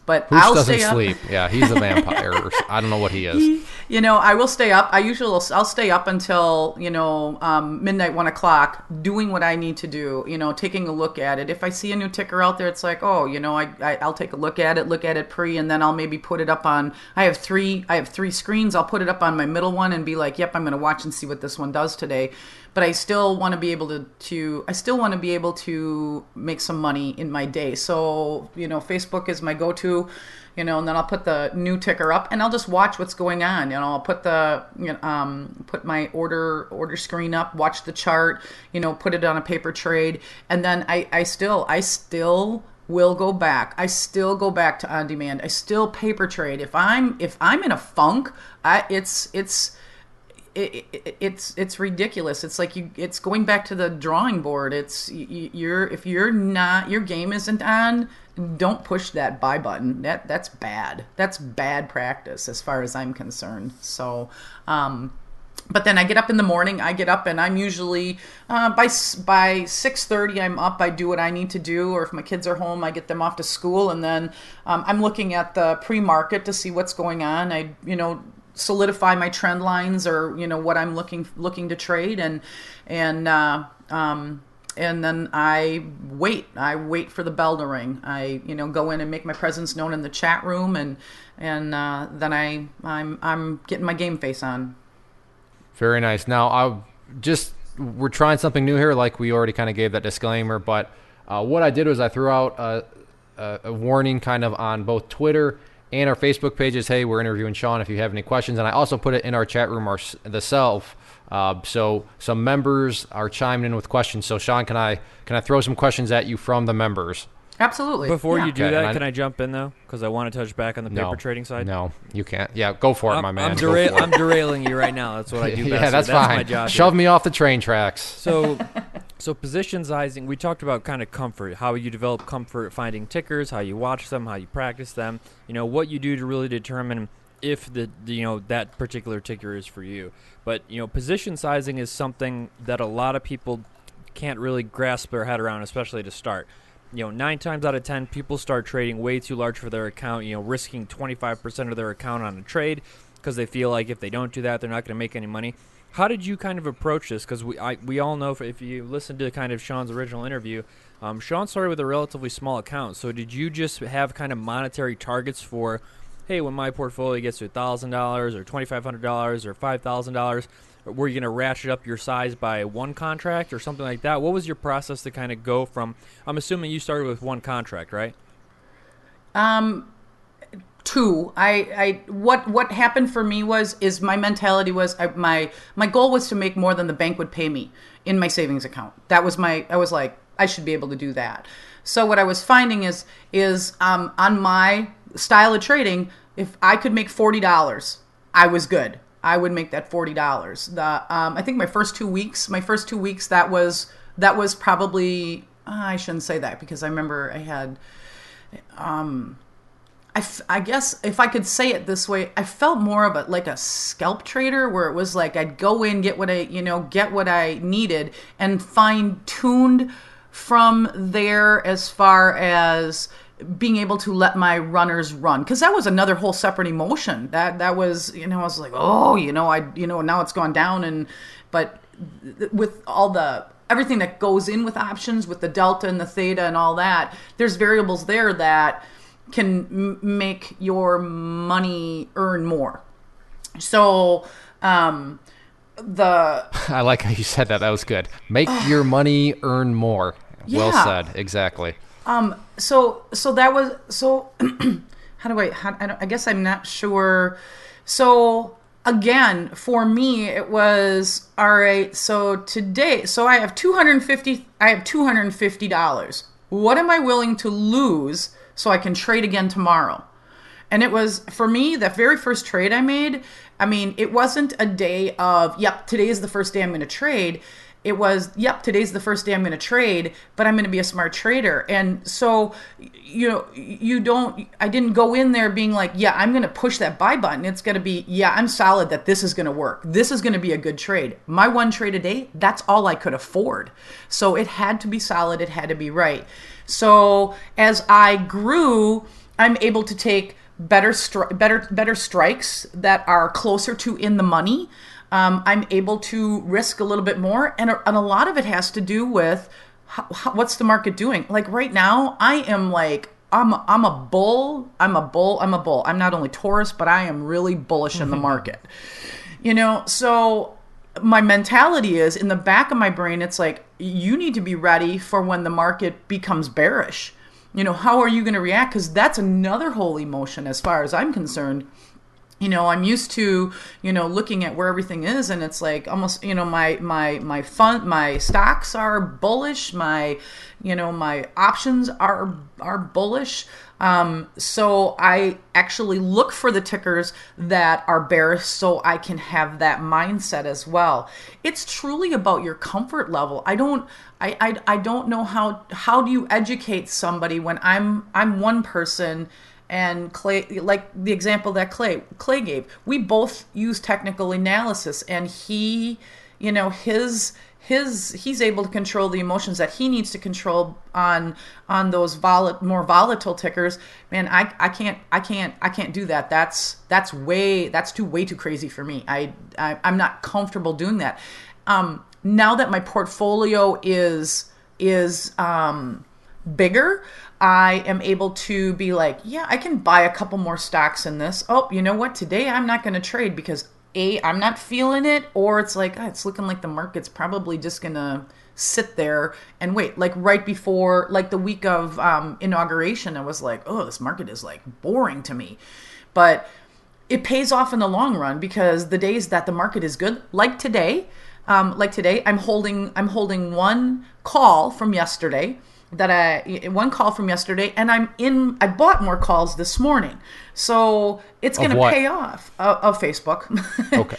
But Hooch I'll doesn't stay up. sleep. Yeah, he's a vampire. I don't know what he is. You know, I will stay up. I'll stay up until, midnight, 1 o'clock, doing what I need to do, taking a look at it. If I see a new ticker out there, it's like, oh, I'll take a look at it pre, and then I'll maybe put it up on, I have three screens. I'll put it up on my middle one and be like, yep, I'm going to watch and see what this one does today. But I still want to be able to make some money in my day. So, Facebook is my go-to, and then I'll put the new ticker up and I'll just watch what's going on. I'll put put my order screen up, watch the chart, put it on a paper trade. And then I still will go back. I still go back to on demand. I still paper trade. If I'm in a funk, it's ridiculous. It's like it's going back to the drawing board. If your game isn't on, don't push that buy button. That's bad. That's bad practice as far as I'm concerned. So, but then I get up in the morning. I get up and I'm usually by 6:30 I'm up. I do what I need to do, or if my kids are home, I get them off to school, and then I'm looking at the pre-market to see what's going on. I solidify my trend lines, or what I'm looking to trade, and then I wait for the bell to ring. I go in and make my presence known in the chat room, and then I'm getting my game face on. Very nice. Now we're trying something new here, like we already kind of gave that disclaimer, but what I did was I threw out a warning kind of on both Twitter and our Facebook pages. Hey, we're interviewing Shawn if you have any questions. And I also put it in our chat room ourselves. So some members are chiming in with questions. So Shawn, can I throw some questions at you from the members? Absolutely. Before yeah. you do that, can I jump in, though? Because I want to touch back on the paper trading side. No, you can't. Yeah, go for it, my man. I'm derailing you right now. That's what I do best. Yeah, that's fine. My job Shove me off the train tracks. So position sizing, we talked about kind of comfort, how you develop comfort finding tickers, how you watch them, how you practice them, what you do to really determine if that particular ticker is for you. But, position sizing is something that a lot of people can't really grasp their head around, especially to start. 9 times out of 10, people start trading way too large for their account, risking 25% of their account on a trade because they feel like if they don't do that, they're not going to make any money. How did you kind of approach this? Because we all know, if you listen to kind of Shawn's original interview, Shawn started with a relatively small account. So did you just have kind of monetary targets for, hey, when my portfolio gets to $1,000 or $2,500 or $5,000, were you going to ratchet up your size by one contract or something like that? What was your process to kind of go from, I'm assuming you started with one contract, right? Two. What happened for me is my mentality was my goal was to make more than the bank would pay me in my savings account. I was like, I should be able to do that. So what I was finding is on my style of trading, if I could make $40, I was good. I would make that $40. I think my first 2 weeks, that was probably, I shouldn't say that because I remember I had, I guess if I could say it this way, I felt more of a scalp trader, where it was like I'd go in, get what I needed, and fine-tuned from there as far as being able to let my runners run, because that was another whole separate emotion. That was, I was like, oh, now it's gone down, but with all everything that goes in with options, with the delta and the theta and all that, there's variables there that can make your money earn more. So I like how you said that. That was good. Make your money earn more. Yeah. Well said. Exactly. So that was, I guess I'm not sure. So again, for me, it was, all right, so today, I have $250. What am I willing to lose so I can trade again tomorrow? And it was, for me, that very first trade I made, it wasn't a day of, yep, today is the first day I'm going to trade. It was, yep, today's the first day I'm going to trade, but I'm going to be a smart trader. And so, I didn't go in there being like, yeah, I'm going to push that buy button. It's going to be, yeah, I'm solid that this is going to work. This is going to be a good trade. My one trade a day, that's all I could afford. So it had to be solid. It had to be right. So as I grew, I'm able to take better strikes that are closer to in the money. I'm able to risk a little bit more, and a lot of it has to do with what's the market doing. Like right now, I am like I'm a bull. I'm a bull. I'm not only Taurus, but I am really bullish in the market. So my mentality is in the back of my brain. It's like you need to be ready for when the market becomes bearish. How are you going to react? Because that's another whole emotion as far as I'm concerned. I'm used to, looking at where everything is, and it's like almost, my stocks are bullish, my options are bullish. So I actually look for the tickers that are bearish so I can have that mindset as well. It's truly about your comfort level. I don't know how do you educate somebody when I'm one person. And Clay, like the example that Clay gave, we both use technical analysis, and he, he's able to control the emotions that he needs to control on those more volatile tickers. Man, I can't do that. That's way too crazy for me. I'm not comfortable doing that. Now that my portfolio is bigger, I am able to be like, yeah, I can buy a couple more stocks in this. Oh, you know what? Today I'm not going to trade because I'm not feeling it, or it's like, it's looking like the market's probably just going to sit there and wait. Like right before, like the week of inauguration, I was like, oh, this market is like boring to me. But it pays off in the long run because the days that the market is good, like today, I'm holding one call from yesterday. And I bought more calls this morning. So it's going to pay off of Facebook. Okay.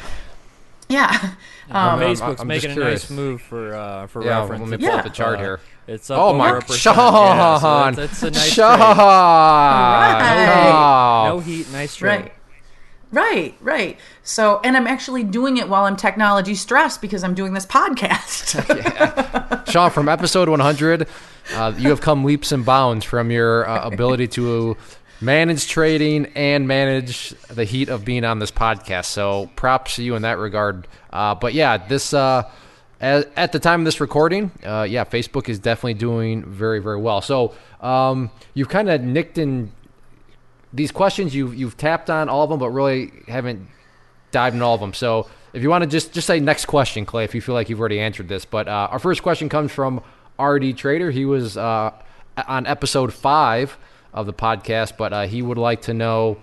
Yeah. Facebook's I'm making a nice move for reference. Let me pull up the chart here. It's up over 1%. Shawn! That's a nice Shawn! Right. No heat, nice trade. Right. So, and I'm actually doing it while I'm technology stressed because I'm doing this podcast. Yeah. Shawn, from episode 100, you have come leaps and bounds from your ability to manage trading and manage the heat of being on this podcast. So props to you in that regard. But yeah, this at the time of this recording, Facebook is definitely doing very, very well. So you've kind of nicked in these questions. You've tapped on all of them, but really haven't dived in all of them. So if you want to just say next question, Clay, if you feel like you've already answered this. But our first question comes from RD Trader. He was on episode 5 of the podcast, but he would like to know,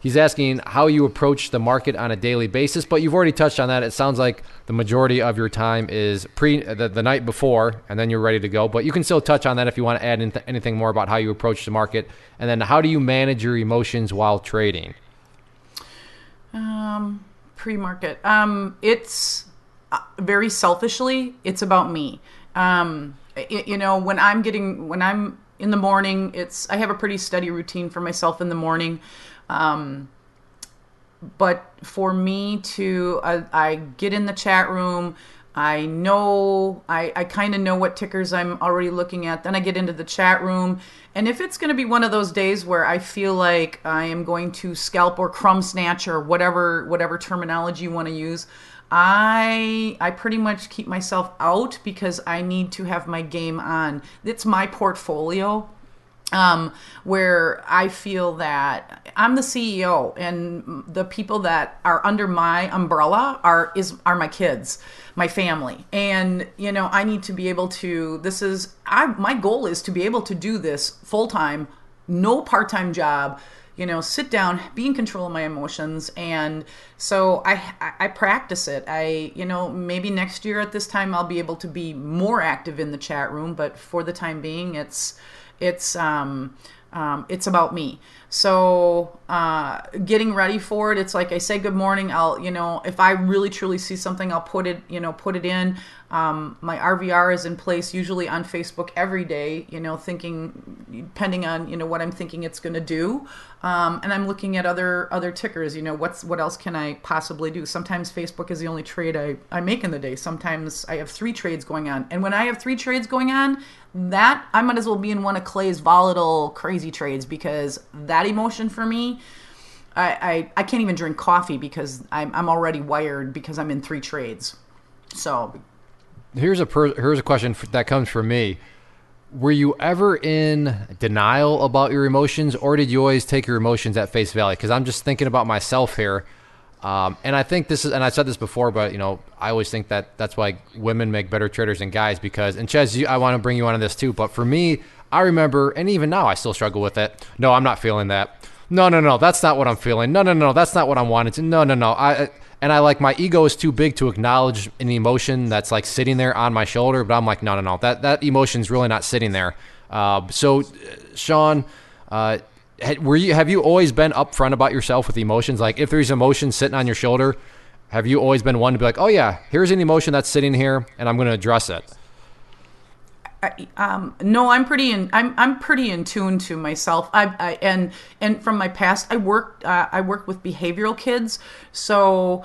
he's asking how you approach the market on a daily basis, but you've already touched on that. It sounds like the majority of your time is the night before, and then you're ready to go. But you can still touch on that if you want to add anything more about how you approach the market. And then how do you manage your emotions while trading? Pre-market. It's very selfishly, it's about me. When I'm in the morning, I have a pretty steady routine for myself in the morning. But for me to, I get in the chat room, I kind of know what tickers I'm already looking at. Then I get into the chat room. And if it's going to be one of those days where I feel like I am going to scalp or crumb snatch or whatever terminology you want to use, I pretty much keep myself out because I need to have my game on. It's my portfolio. Where I feel that I'm the CEO and the people that are under my umbrella are my kids, my family. And, I need to be able to, my goal is to be able to do this full time, no part-time job, sit down, be in control of my emotions. And so I practice it. Maybe next year at this time, I'll be able to be more active in the chat room, but for the time being, it's about me. So getting ready for it, it's like I say good morning. I'll, if I really truly see something, I'll put it in. My RVR is in place usually on Facebook every day, thinking, depending on, what I'm thinking it's going to do. And I'm looking at other tickers, what else can I possibly do? Sometimes Facebook is the only trade I make in the day. Sometimes I have 3 trades going on. And when I have 3 trades going on, that I might as well be in one of Clay's volatile, crazy trades, because that emotion for me, I can't even drink coffee because I'm already wired because I'm in 3 trades. So here's a question that comes from me. Were you ever in denial about your emotions, or did you always take your emotions at face value? Because I'm just thinking about myself here. And I think this is, and I said this before, but I always think that that's why women make better traders than guys. Because, and Chezz, I want to bring you onto this too. But for me, I remember, and even now, I still struggle with it. No, I'm not feeling that. No, that's not what I'm feeling. No, that's not what I'm wanting to. No. My ego is too big to acknowledge an emotion that's like sitting there on my shoulder. But I'm like, no, that emotion's really not sitting there. So, Shawn, have you always been upfront about yourself with emotions? Like, if there's emotion sitting on your shoulder, have you always been one to be like, oh yeah, here's an emotion that's sitting here, and I'm going to address it? No, I'm pretty in tune to myself. And from my past, I worked with behavioral kids, so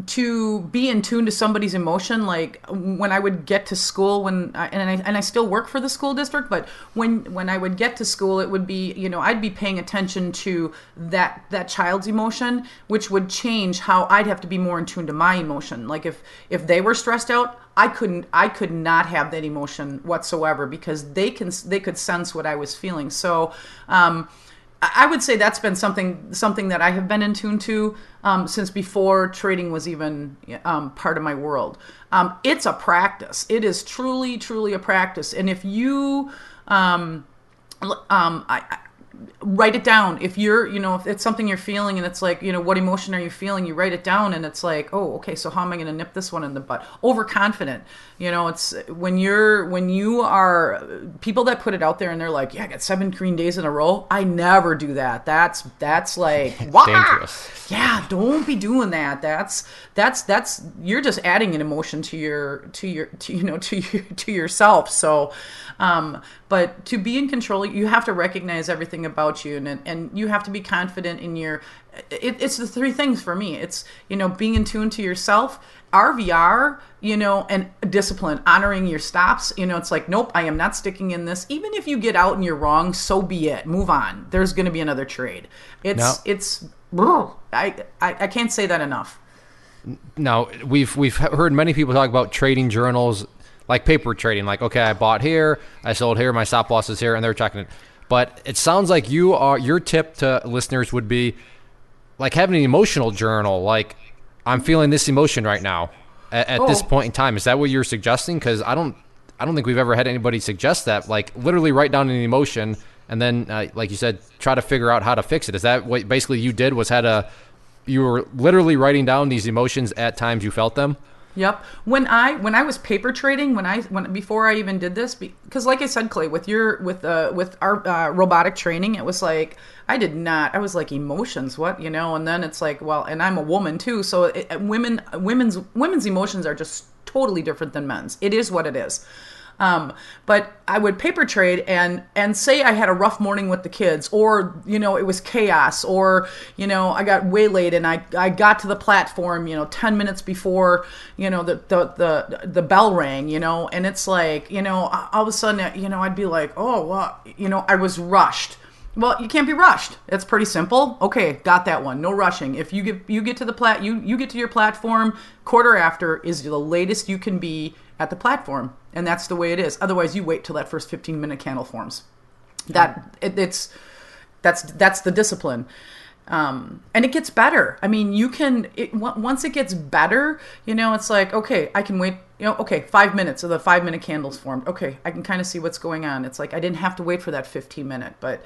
to be in tune to somebody's emotion, like when I would get to school, and I still work for the school district, but when I would get to school, it would be, I'd be paying attention to that child's emotion, which would change how I'd have to be more in tune to my emotion. Like if they were stressed out, I could not have that emotion whatsoever, because they could sense what I was feeling. So I would say that's been something that I have been in tune to since before trading was even part of my world. It's a practice. It is truly a practice. And if you write it down. If you're, if it's something you're feeling and it's like, what emotion are you feeling? You write it down and it's like, oh, okay, so how am I going to nip this one in the butt? Overconfident. It's when you are people that put it out there and they're like, yeah, I got 7 green days in a row. I never do that. That's like, wow. Dangerous. Yeah, don't be doing that. That's you're just adding an emotion to yourself. So, but to be in control, you have to recognize everything about you, and you have to be confident in your. It's the 3 things for me. It's being in tune to yourself, RVR, and discipline, honoring your stops. It's like, nope, I am not sticking in this. Even if you get out and you're wrong, so be it. Move on. There's going to be another trade. I can't say that enough. Now, we've heard many people talk about trading journals, like paper trading, like, okay, I bought here, I sold here, my stop loss is here, and they're tracking it. But it sounds like your tip to listeners would be like having an emotional journal, like, I'm feeling this emotion right now at this point in time. Is that what you're suggesting? Because I don't think we've ever had anybody suggest that. Like, literally write down an emotion and then, like you said, try to figure out how to fix it. Is that what basically you did? You were literally writing down these emotions at times you felt them? Yep. When I was paper trading, before I even did this, because like I said, Clay, with our robotic training, it was like I was like, emotions, what, and then it's like, well, and I'm a woman too, so women's emotions are just totally different than men's. It is what it is. But I would paper trade and say I had a rough morning with the kids, or, it was chaos, or, I got waylaid and I got to the platform, 10 minutes before, the bell rang, and it's like, all of a sudden, I'd be like, oh, well, I was rushed. Well, you can't be rushed. It's pretty simple. Okay, got that one. No rushing. If you get to the you get to your platform, quarter after is the latest you can be at the platform, and that's the way it is. Otherwise, you wait till that first 15-minute candle forms. That's the discipline. And it gets better. I mean, once it gets better, it's like, okay, I can wait, 5 minutes of the 5-minute candles formed. Okay, I can kind of see what's going on. It's like I didn't have to wait for that 15-minute, but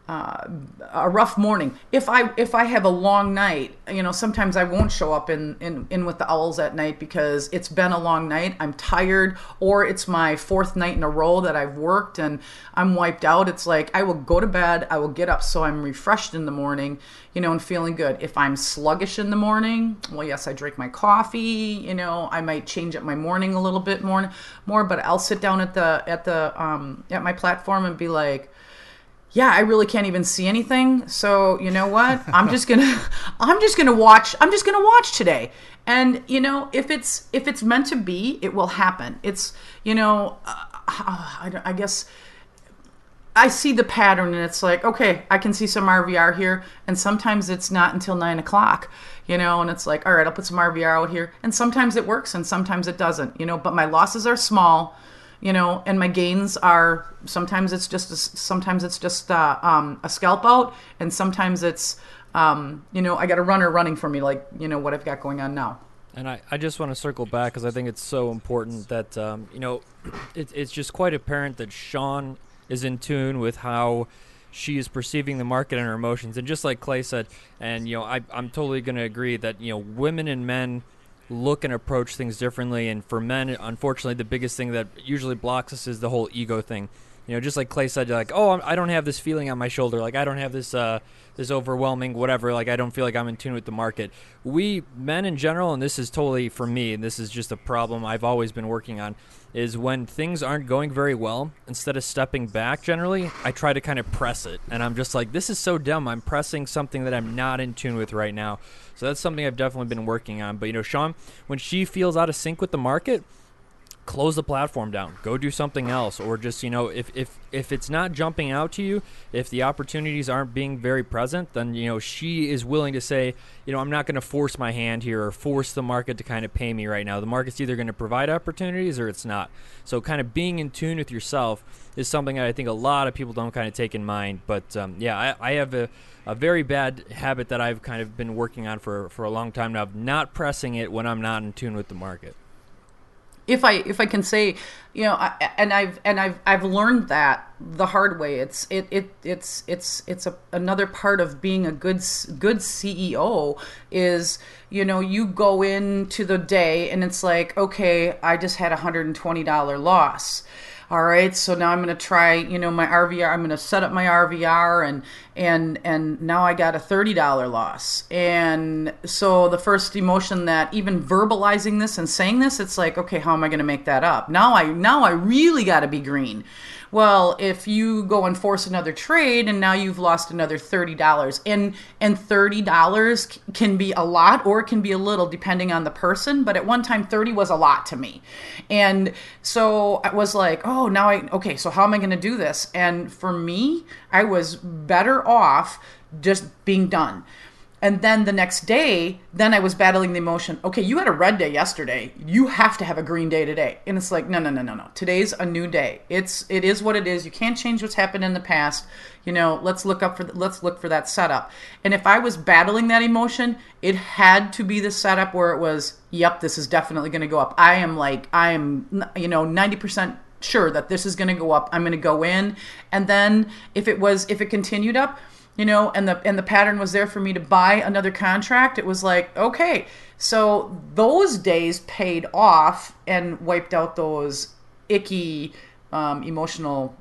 a rough morning. If I have a long night, sometimes I won't show up in with the owls at night because it's been a long night. I'm tired, or it's my 4th night in a row that I've worked and I'm wiped out. It's like I will go to bed, I will get up so I'm refreshed in the morning, and feeling good. If I'm sluggish in the morning, well, yes, I drink my coffee. I might change up my morning a little bit more, but I'll sit down at my platform and be like, yeah, I really can't even see anything. So you know what? I'm just gonna watch today. And if it's meant to be, it will happen. It's I guess I see the pattern, and it's like, okay, I can see some RVR here, and sometimes it's not until 9 o'clock, and it's like, all right, I'll put some RVR out here, and sometimes it works, and sometimes it doesn't, but my losses are small, and my gains are sometimes it's just a scalp out, and sometimes it's I got a runner running for me, like what I've got going on now. And I just want to circle back because I think it's so important that it's just quite apparent that Shawn is in tune with how she is perceiving the market and her emotions. And just like Clay said, and I'm totally going to agree that women and men look and approach things differently. And for men, unfortunately, the biggest thing that usually blocks us is the whole ego thing. Just like Clay said, like, oh, I don't have this feeling on my shoulder, like I don't have this this overwhelming whatever, like I don't feel like I'm in tune with the market. We men in general, and this is totally for me, and this is just a problem I've always been working on, is when things aren't going very well, instead of stepping back generally, I try to kind of press it. And I'm just like, this is so dumb. I'm pressing something that I'm not in tune with right now. So that's something I've definitely been working on. But Shawn, when she feels out of sync with the market, close the platform down, go do something else, or just if it's not jumping out to you, if the opportunities aren't being very present, then she is willing to say, I'm not going to force my hand here or force the market to kind of pay me right now. The market's either going to provide opportunities or it's not. So kind of being in tune with yourself is something that I think a lot of people don't kind of take in mind. But I have a very bad habit that I've kind of been working on for a long time now of not pressing it when I'm not in tune with the market. If I can say, I've learned that the hard way. It's another part of being a good CEO is, you go into the day and it's like, okay, I just had $120 loss. All right, so now I'm going to try, my RVR. I'm going to set up my RVR, and now I got a $30 loss. And so the first emotion that even verbalizing this and saying this, it's like, okay, how am I going to make that up? Now I really got to be green. Well, if you go and force another trade and now you've lost another $30, and $30 can be a lot or it can be a little depending on the person, but at one time 30 was a lot to me. And so I was like, oh, okay, so how am I going to do this? And for me, I was better off just being done. And then the next day, then I was battling the emotion. Okay, you had a red day yesterday. You have to have a green day today. And it's like, no. Today's a new day. It is what it is. You can't change what's happened in the past. Let's look for that setup. And if I was battling that emotion, it had to be the setup where it was, yep, this is definitely going to go up. I am 90% sure that this is going to go up. I'm going to go in. And then if it continued up, and the pattern was there for me to buy another contract, it was like, okay, so those days paid off and wiped out those icky, emotional,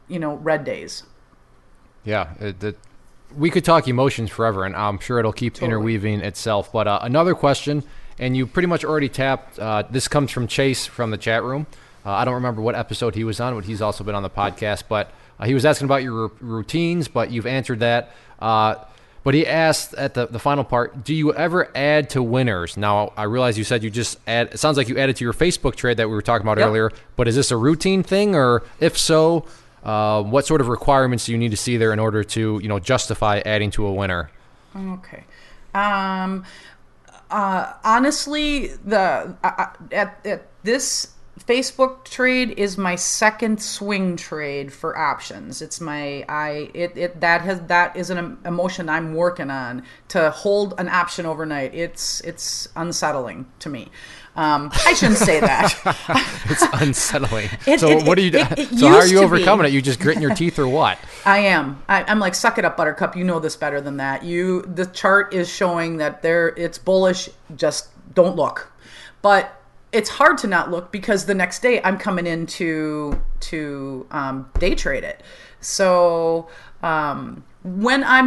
red days. Yeah, we could talk emotions forever, and I'm sure it'll keep interweaving itself. But another question, and you pretty much already tapped, this comes from Chase from the chat room. I don't remember what episode he was on, but he's also been on the podcast, but he was asking about your routines, but you've answered that. But he asked at the final part, do you ever add to winners? Now, I realize you said you just add. It sounds like you added to your Facebook trade that we were talking about earlier, but is this a routine thing? Or if so, what sort of requirements do you need to see there in order to, justify adding to a winner? Okay. Honestly, at this Facebook trade is my second swing trade for options. It's that is an emotion I'm working on, to hold an option overnight. It's unsettling to me. I shouldn't say that. It's unsettling. What do you do? So how are you overcoming it? You just gritting your teeth or what? I am. I'm like, suck it up, Buttercup. You know this better than that. The chart is showing that it's bullish. Just don't look. But it's hard to not look because the next day I'm coming in to day trade it. So when I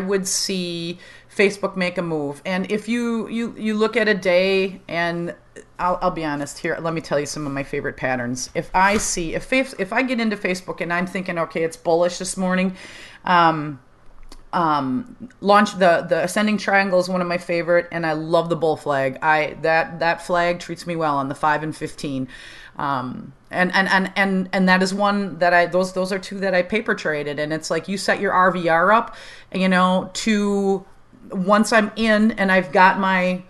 would see Facebook make a move, and if you look at a day and I'll be honest here. Let me tell you some of my favorite patterns. If I get into Facebook and I'm thinking, okay, it's bullish this morning, launch the ascending triangle is one of my favorite, and I love the bull flag. That flag treats me well on the 5 and 15. And that is one that those are two that I paper traded, and it's like you set your RVR up, to once I'm in and I've got my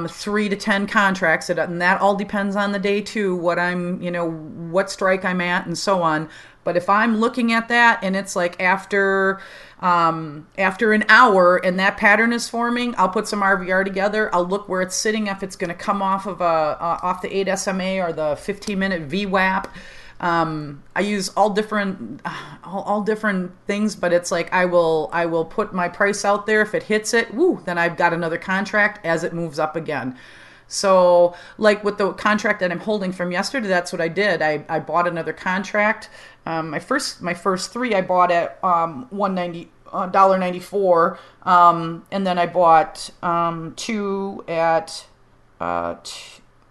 3 to 10 contracts, and that all depends on the day too, what what strike I'm at and so on. But if I'm looking at that and it's like after an hour and that pattern is forming, I'll put some RVR together. I'll look where it's sitting, if it's going to come off of off the 8 SMA or the 15-minute VWAP. I use all different things, but it's like I will put my price out there. If it hits it, then I've got another contract as it moves up again. So like with the contract that I'm holding from yesterday, that's what I did. I bought another contract. My first 3 I bought at $1.94, and then I bought 2 at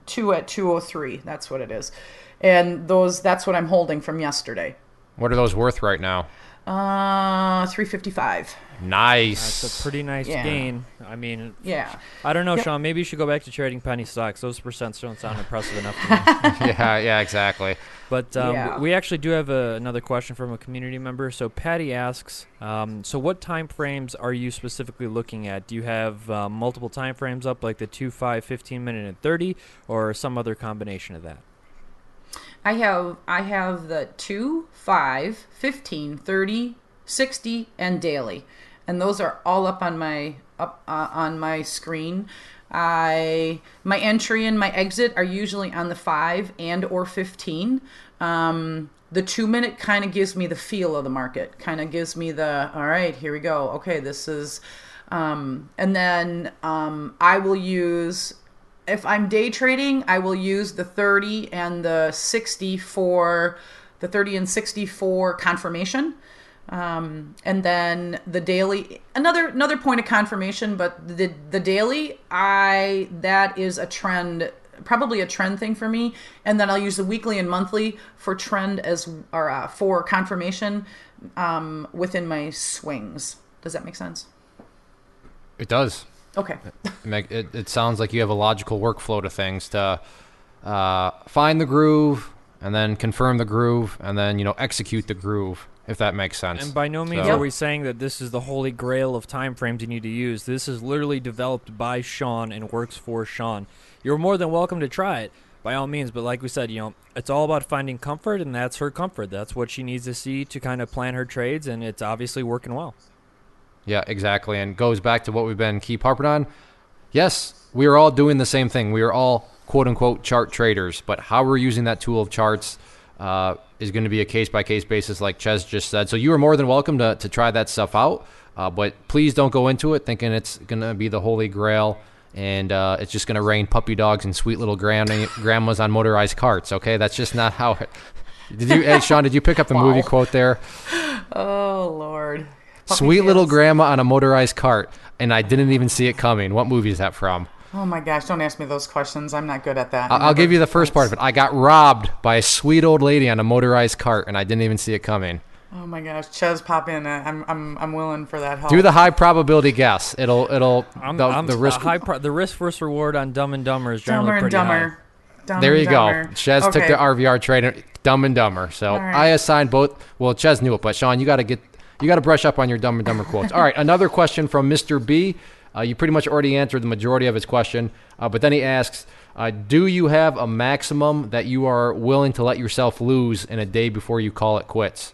203. That's what it is. And that's what I'm holding from yesterday. What are those worth right now? 355. Nice. That's a pretty nice gain. I mean, yeah. I don't know, Shawn. Maybe you should go back to trading penny stocks. Those percents don't sound impressive enough to me. Yeah, exactly. But we actually do have another question from a community member. So Patty asks, so what time frames are you specifically looking at? Do you have multiple time frames up, like the 2, 5, 15 minute, and 30, or some other combination of that? I have the 2, 5, 15, 30, 60, and daily, and those are all up on my screen. My entry and my exit are usually on the 5 and or 15. The 2 minute kind of gives me the feel of the market, kind of gives me the, all right, here we go. Okay, this is, and then I will use, if I'm day trading, I will use the 30 and the 60 for the 30 and 60 for confirmation. And then the daily, another point of confirmation, but the daily, that is a trend, probably a trend thing for me. And then I'll use the weekly and monthly for trend for confirmation, within my swings. Does that make sense? It does. Okay. It sounds like you have a logical workflow to things to find the groove and then confirm the groove and then, execute the groove, if that makes sense. And by no means are we saying that this is the holy grail of time frames you need to use. This is literally developed by Shawn and works for Shawn. You're more than welcome to try it, by all means. But like we said, it's all about finding comfort, and that's her comfort. That's what she needs to see to kind of plan her trades, and it's obviously working well. Yeah, exactly. And goes back to what we've been keep harping on. Yes, we are all doing the same thing. We are all quote-unquote chart traders, but how we're using that tool of charts is going to be a case-by-case basis, like Chezz just said. So you are more than welcome to try that stuff out, but please don't go into it thinking it's going to be the holy grail and it's just going to rain puppy dogs and sweet little grandmas on motorized carts, okay? That's just not how it... Hey, Shawn, did you pick up the movie quote there? Oh, Lord. Sweet little grandma on a motorized cart, and I didn't even see it coming. What movie is that from? Oh my gosh, don't ask me those questions. I'm not good at that. I'll give you the first part of it. I got robbed by a sweet old lady on a motorized cart, and I didn't even see it coming. Oh my gosh, Chezz, pop in. I'm willing for that help. Do the high probability guess. The risk versus reward on Dumb and Dumber is generally pretty high. There you go. Chezz took the RVR trade, Dumb and Dumber. So right. I assigned both. Well, Chezz knew it, but Shawn, you got to brush up on your Dumb and Dumber quotes. All right, another question from Mr. B. You pretty much already answered the majority of his question, but then he asks, do you have a maximum that you are willing to let yourself lose in a day before you call it quits?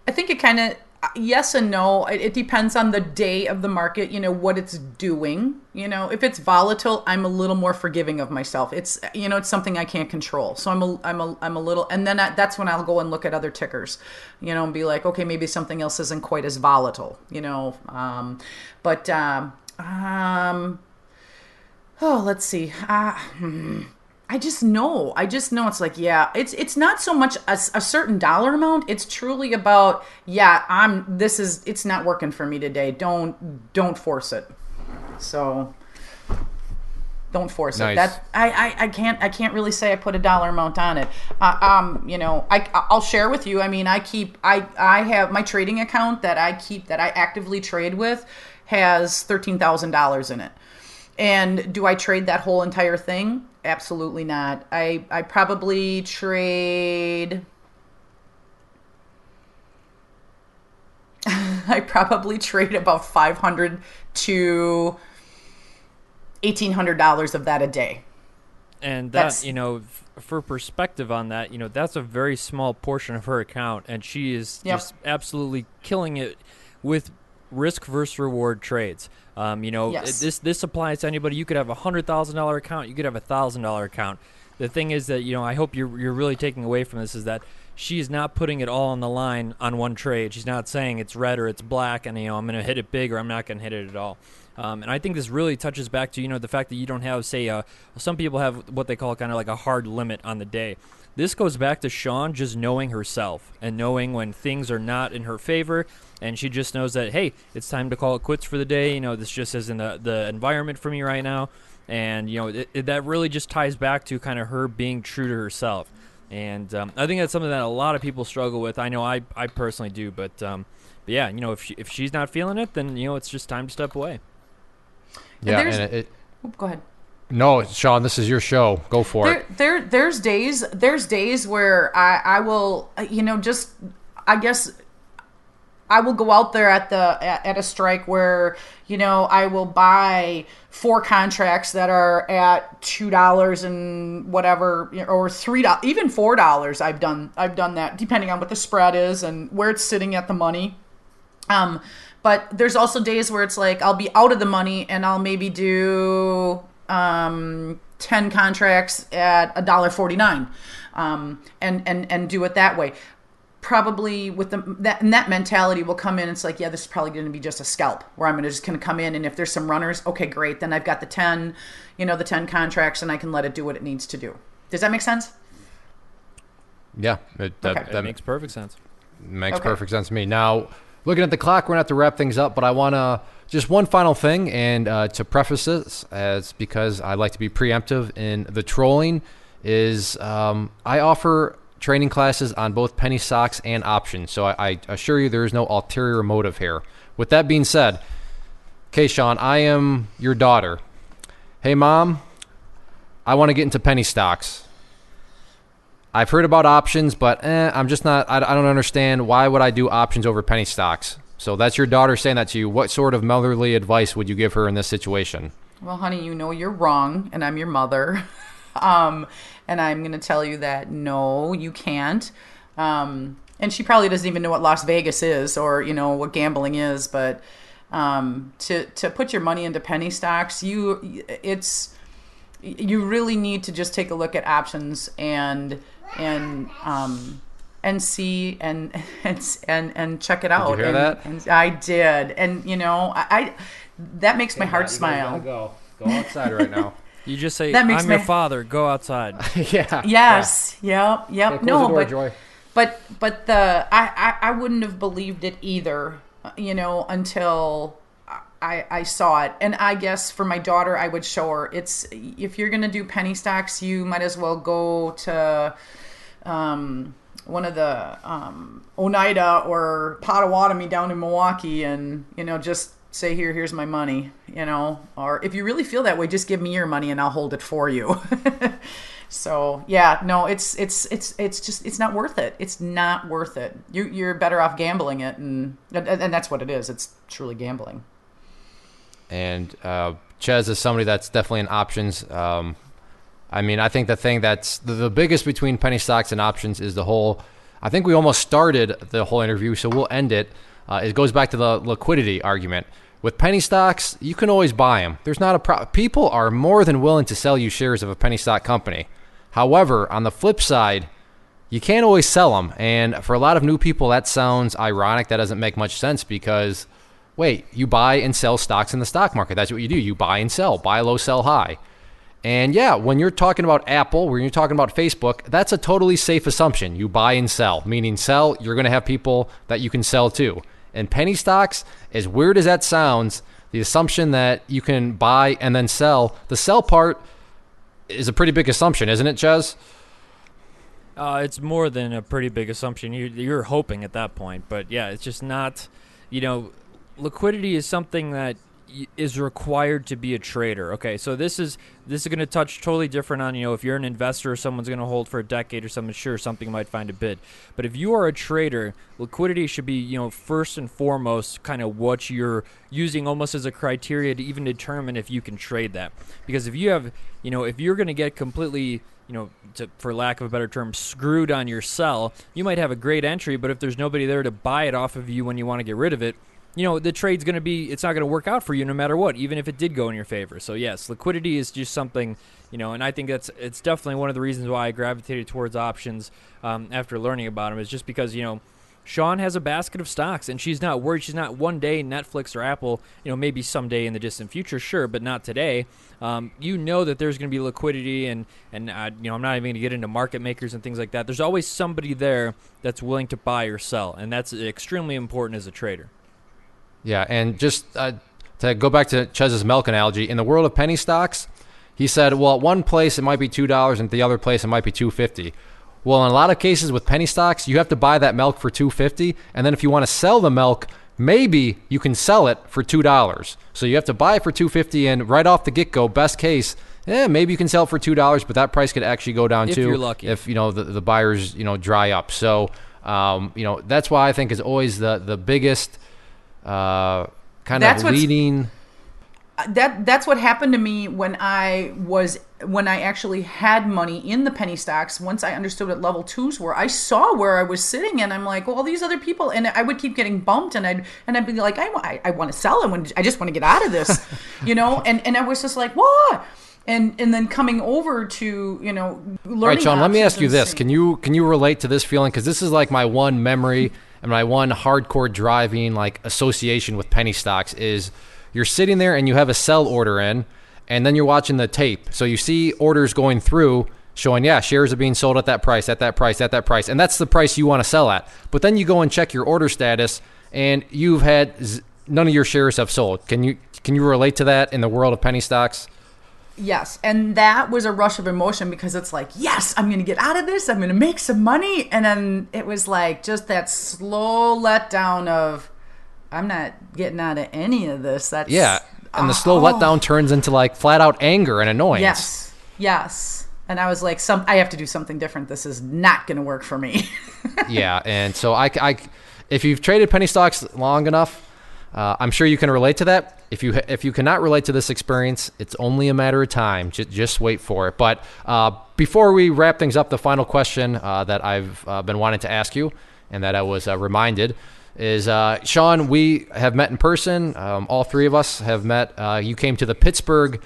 I think it kind of, yes and no. It depends on the day of the market, what it's doing. If it's volatile, I'm a little more forgiving of myself. It's, it's something I can't control. So I'm a little, and then that's when I'll go and look at other tickers, and be like, okay, maybe something else isn't quite as volatile, let's see. I just know it's like, it's not so much a certain dollar amount. It's truly about, it's not working for me today. Don't force it. So Don't force Nice. it. That I can't really say I put a dollar amount on it. I'll share with you. I mean, I have my trading account that I actively trade with has $13,000 in it. And do I trade that whole entire thing? Absolutely not. I probably trade about $500 to $1,800 of that a day. And that, for perspective on that, that's a very small portion of her account, and she is just absolutely killing it with risk versus reward trades. Yes. This applies to anybody. You could have a $100,000 account. You could have a $1,000 account. The thing is that, I hope you're really taking away from this is that she's not putting it all on the line on one trade. She's not saying it's red or it's black and, I'm going to hit it big or I'm not going to hit it at all. And I think this really touches back to, the fact that you don't have, say, some people have what they call kind of like a hard limit on the day. This goes back to Shawn just knowing herself and knowing when things are not in her favor, and she just knows that, hey, it's time to call it quits for the day. This just isn't the environment for me right now. And, that really just ties back to kind of her being true to herself. And I think that's something that a lot of people struggle with. I know I personally do, but yeah, if she's not feeling it, then, it's just time to step away. Yeah, go ahead. No, Shawn, this is your show. Go for it. There's days where I will, I guess I will go out there at a strike where, I will buy 4 contracts that are at $2 and whatever, or $3, even $4. I've done that depending on what the spread is and where it's sitting at the money. But there's also days where it's like I'll be out of the money and I'll maybe do 10 contracts at $1.49, and do it that way. Probably with that mentality will come in. It's like, yeah, this is probably going to be just a scalp where I'm just going to come in, and if there's some runners, okay, great. Then I've got the 10 contracts, and I can let it do what it needs to do. Does that make sense? Yeah, that makes perfect sense. Makes perfect sense to me. Now, looking at the clock, we're going to have to wrap things up, but I want to just one final thing, and to preface this, as because I like to be preemptive in the trolling, is I offer training classes on both penny stocks and options. So I assure you there is no ulterior motive here. With that being said, okay, Shawn, I am your daughter. Hey, Mom, I want to get into penny stocks. I've heard about options, but I'm just not, I don't understand. Why would I do options over penny stocks? So that's your daughter saying that to you. What sort of motherly advice would you give her in this situation? Well, honey, you're wrong, and I'm your mother. And I'm going to tell you that, no, you can't. And she probably doesn't even know what Las Vegas is or, what gambling is. But to put your money into penny stocks, you really need to just take a look at options and see and check it out. Did you hear that? And I did. And, that makes my heart smile. Go outside right now. You just say, That makes I'm your father, go outside. Yeah. Yes. Yep. Okay, No, the door, Joy. but I wouldn't have believed it either, until I saw it. And I guess for my daughter, I would show her. If you're going to do penny stocks, you might as well go to one of the Oneida or Potawatomi down in Milwaukee and, just say, here's my money, or if you really feel that way, just give me your money and I'll hold it for you. So yeah, no, it's not worth it. It's not worth it. You're better off gambling it. And that's what it is. It's truly gambling. And Chezz is somebody that's definitely in options. I think the thing that's the biggest between penny stocks and options is I think we almost started the whole interview, so we'll end it. It goes back to the liquidity argument. With penny stocks, you can always buy them. There's not a problem. People are more than willing to sell you shares of a penny stock company. However, on the flip side, you can't always sell them. And for a lot of new people, that sounds ironic. That doesn't make much sense because, wait, you buy and sell stocks in the stock market. That's what you do. You buy and sell, buy low, sell high. And yeah, when you're talking about Apple, when you're talking about Facebook, that's a totally safe assumption. You buy and sell, meaning sell, you're going to have people that you can sell to. And penny stocks, as weird as that sounds, the assumption that you can buy and then sell. The sell part is a pretty big assumption, isn't it, Chezz? It's more than a pretty big assumption. You're hoping at that point, but yeah, it's just not. Liquidity is something that is required to be a trader. Okay, so this is going to touch totally different on, if you're an investor or someone's going to hold for a decade or something, sure, something might find a bid. But if you are a trader, liquidity should be, first and foremost kind of what you're using almost as a criteria to even determine if you can trade that. Because if you have, if you're going to get completely, for lack of a better term, screwed on your sell, you might have a great entry, but if there's nobody there to buy it off of you when you want to get rid of it, the trade's going to be, it's not going to work out for you no matter what, even if it did go in your favor. So yes, liquidity is just something, and I think it's definitely one of the reasons why I gravitated towards options after learning about them, is just because, Shawn has a basket of stocks, and she's not worried. She's not one day Netflix or Apple, maybe someday in the distant future, sure, but not today. That there's going to be liquidity, and I'm not even going to get into market makers and things like that. There's always somebody there that's willing to buy or sell, and that's extremely important as a trader. Yeah, and just to go back to Chezz's milk analogy, in the world of penny stocks, he said, well, at one place it might be $2, and at the other place it might be $2.50. Well, in a lot of cases with penny stocks, you have to buy that milk for $2.50, and then if you want to sell the milk, maybe you can sell it for $2. So you have to buy it for $2.50, and right off the get-go, best case, maybe you can sell it for $2, but that price could actually go down if too. You're lucky. If the buyers dry up. So that's why I think is always the biggest leading. That's what happened to me when I actually had money in the penny stocks. Once I understood what level 2s were, I saw where I was sitting, and I'm like, well, these other people, and I would keep getting bumped, and I'd be like, I want to sell it. I just want to get out of this, and I was just like, what? And then coming over to learning. All right, Shawn, let me ask you this: Can you relate to this feeling? Because this is like my one memory and my one hardcore driving association with penny stocks is you're sitting there and you have a sell order in, and then you're watching the tape. So you see orders going through showing, shares are being sold at that price, at that price, at that price, and that's the price you want to sell at. But then you go and check your order status, and you've had none of your shares have sold. Can you relate to that in the world of penny stocks? Yes, and that was a rush of emotion because it's like, yes, I'm going to get out of this. I'm going to make some money. And then it was like just that slow letdown of, I'm not getting out of any of this. That's and the slow letdown turns into flat out anger and annoyance. Yes. And I was like, I have to do something different. This is not going to work for me. Yeah, and so I if you've traded penny stocks long enough, I'm sure you can relate to that. If you cannot relate to this experience, it's only a matter of time. Just wait for it. But before we wrap things up, the final question that I've been wanting to ask you, and that I was reminded, is Shawn, we have met in person. All three of us have met. You came to the Pittsburgh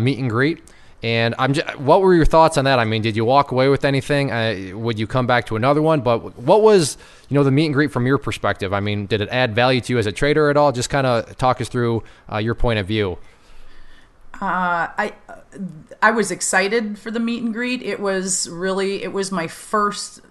meet and greet. And what were your thoughts on that? I mean, did you walk away with anything? Would you come back to another one? But what was, the meet and greet from your perspective? I mean, did it add value to you as a trader at all? Just kind of talk us through your point of view. I was excited for the meet and greet. It was my first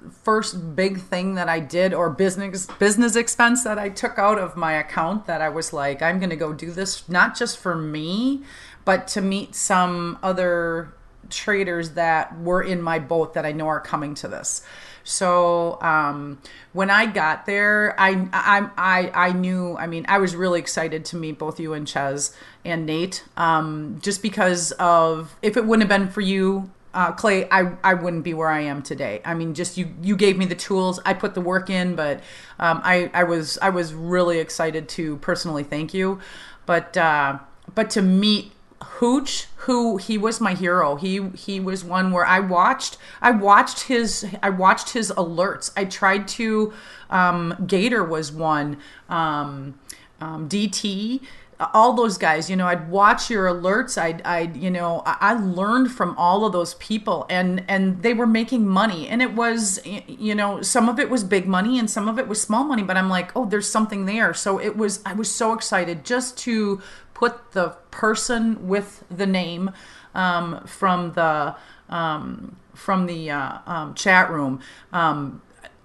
big thing that I did, or business expense that I took out of my account, that I was like, I'm going to go do this, not just for me, but to meet some other traders that were in my boat that I know are coming to this. So when I got there, I knew, I was really excited to meet both you and Chezz and Nate, just because of, if it wouldn't have been for you, Clay, I wouldn't be where I am today. I mean, just you gave me the tools, I put the work in, but I was really excited to personally thank you. But to meet Hooch, he was my hero. He was one where I watched his alerts. I tried to Gator was one, DT, all those guys, I'd watch your alerts. I learned from all of those people, and they were making money, and it was, some of it was big money and some of it was small money, but I'm like, oh, there's something there. So I was so excited just to put the person with the name from the chat room.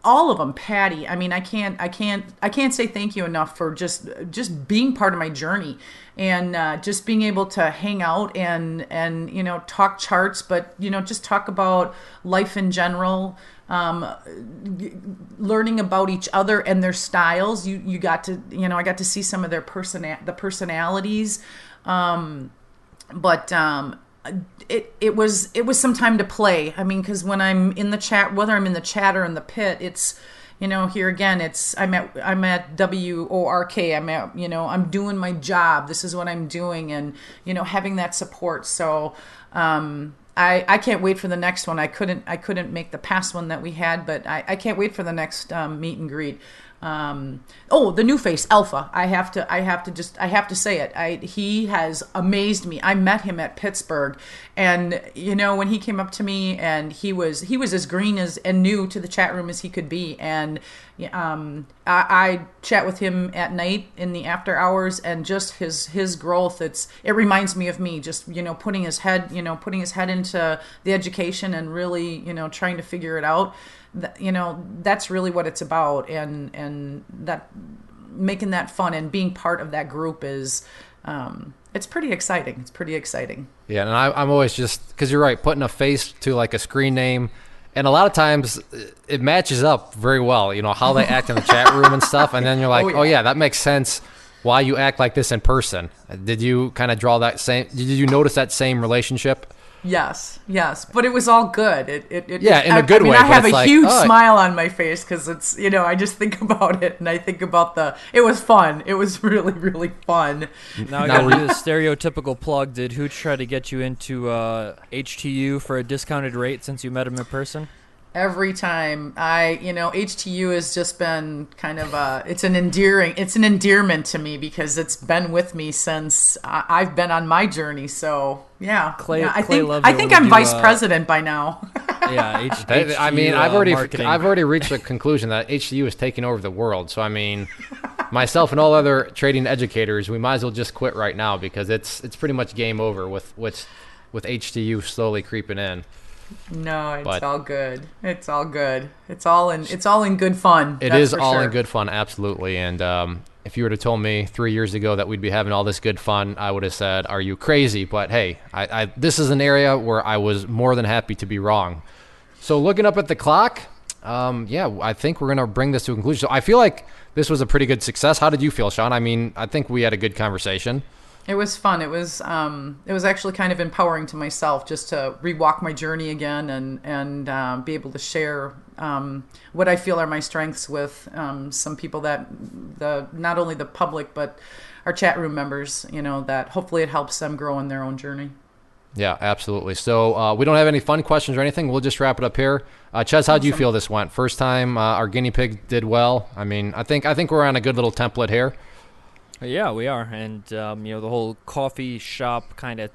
all of them, Patty. I mean, I can't say thank you enough for just being part of my journey, and just being able to hang out and talk charts, but just talk about life in general. Learning about each other and their styles. You got to, I got to see some of their personalities. It was some time to play. I mean, because when I'm in the chat, whether I'm in the chat or in the pit, it's, here again, I'm at WORK. I'm doing my job. This is what I'm doing, and having that support. So I can't wait for the next one. I couldn't make the past one that we had, but I can't wait for the next meet and greet. The new face, Alpha. I have to say it. He has amazed me. I met him at Pittsburgh, and when he came up to me, and he was as green and new to the chat room as he could be, and I chat with him at night in the after hours, and just his growth. It reminds me of me, just putting his head into the education and really trying to figure it out. That's really what it's about, and that making that fun and being part of that group is it's pretty exciting. Yeah, and I'm always, just because you're right, putting a face to like a screen name, and a lot of times it matches up very well, how they act in the chat room and stuff, and then you're like, oh yeah, that makes sense why you act like this in person. Did you kind of did you notice that same relationship? Yes, but it was all good. In a good way. I have a huge smile on my face because it's, I just think about it, and I think about it was fun. It was really, really fun. Now I got to do the stereotypical plug. Did Hooch try to get you into HTU for a discounted rate since you met him in person? Every time. HTU has just been kind of it's an endearment to me because it's been with me since I've been on my journey. So yeah, I think I'm vice president by now. Yeah, HTU, I mean, I've already reached the Uh-huh. conclusion that HTU is taking over the world. So I mean, myself and all other trading educators, we might as well just quit right now because it's pretty much game over with HTU slowly creeping in. No, it's all good. It's all good. It's all in good fun. It is all in good fun, absolutely. And if you were to told me 3 years ago that we'd be having all this good fun, I would have said, "Are you crazy?" But hey, I this is an area where I was more than happy to be wrong. So looking up at the clock, I think we're gonna bring this to a conclusion. So I feel like this was a pretty good success. How did you feel, Shawn? I mean, I think we had a good conversation. It was fun. It was actually kind of empowering to myself just to rewalk my journey again and be able to share what I feel are my strengths with some people that not only the public but our chat room members. That hopefully it helps them grow in their own journey. Yeah, absolutely. So we don't have any fun questions or anything. We'll just wrap it up here. Chezz, how do you feel this went? First time our guinea pig did well. I mean, I think we're on a good little template here. Yeah, we are, and the whole coffee shop kind of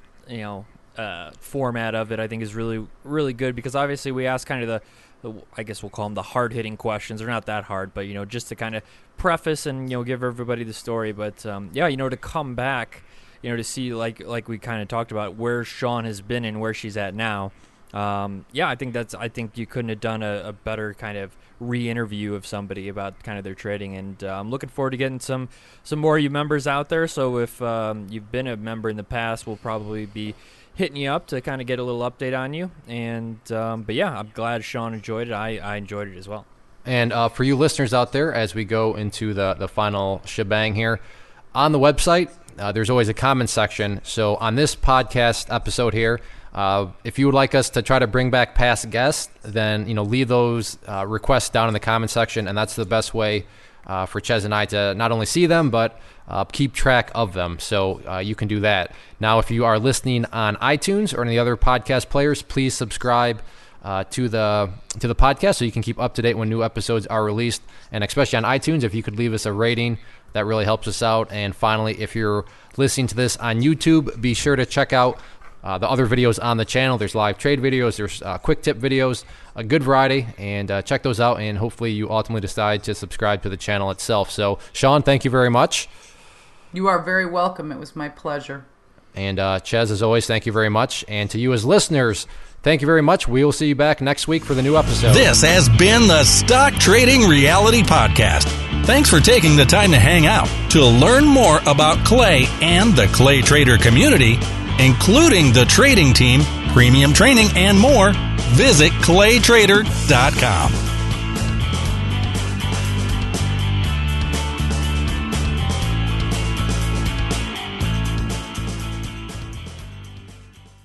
format of it, I think, is really, really good because obviously we ask kind of the I guess we'll call them the hard-hitting questions. They're not that hard, but just to kind of preface and give everybody the story. But to come back, to see like we kind of talked about where Shawn has been and where she's at now. I think you couldn't have done a better kind of re-interview of somebody about kind of their trading, and I'm looking forward to getting some more of you members out there. So if you've been a member in the past, we'll probably be hitting you up to kind of get a little update on you. And I'm glad Shawn enjoyed it. I enjoyed it as well. And for you listeners out there, as we go into the final shebang here, on the website, there's always a comment section. So on this podcast episode here, if you would like us to try to bring back past guests, then leave those requests down in the comment section, and that's the best way for Chezz and I to not only see them but keep track of them. So you can do that. Now, if you are listening on iTunes or any other podcast players, please subscribe to the podcast so you can keep up to date when new episodes are released. And especially on iTunes, if you could leave us a rating, that really helps us out. And finally, if you're listening to this on YouTube, be sure to check out the other videos on the channel. There's live trade videos, there's quick tip videos, a good variety, and check those out, and hopefully you ultimately decide to subscribe to the channel itself. So, Shawn, thank you very much. You are very welcome. It was my pleasure. And Chezz, as always, thank you very much. And to you as listeners, thank you very much. We will see you back next week for the new episode. This has been the Stock Trading Reality Podcast. Thanks for taking the time to hang out. To learn more about clay and the clay trader community, including the trading team, premium training, and more, visit claytrader.com.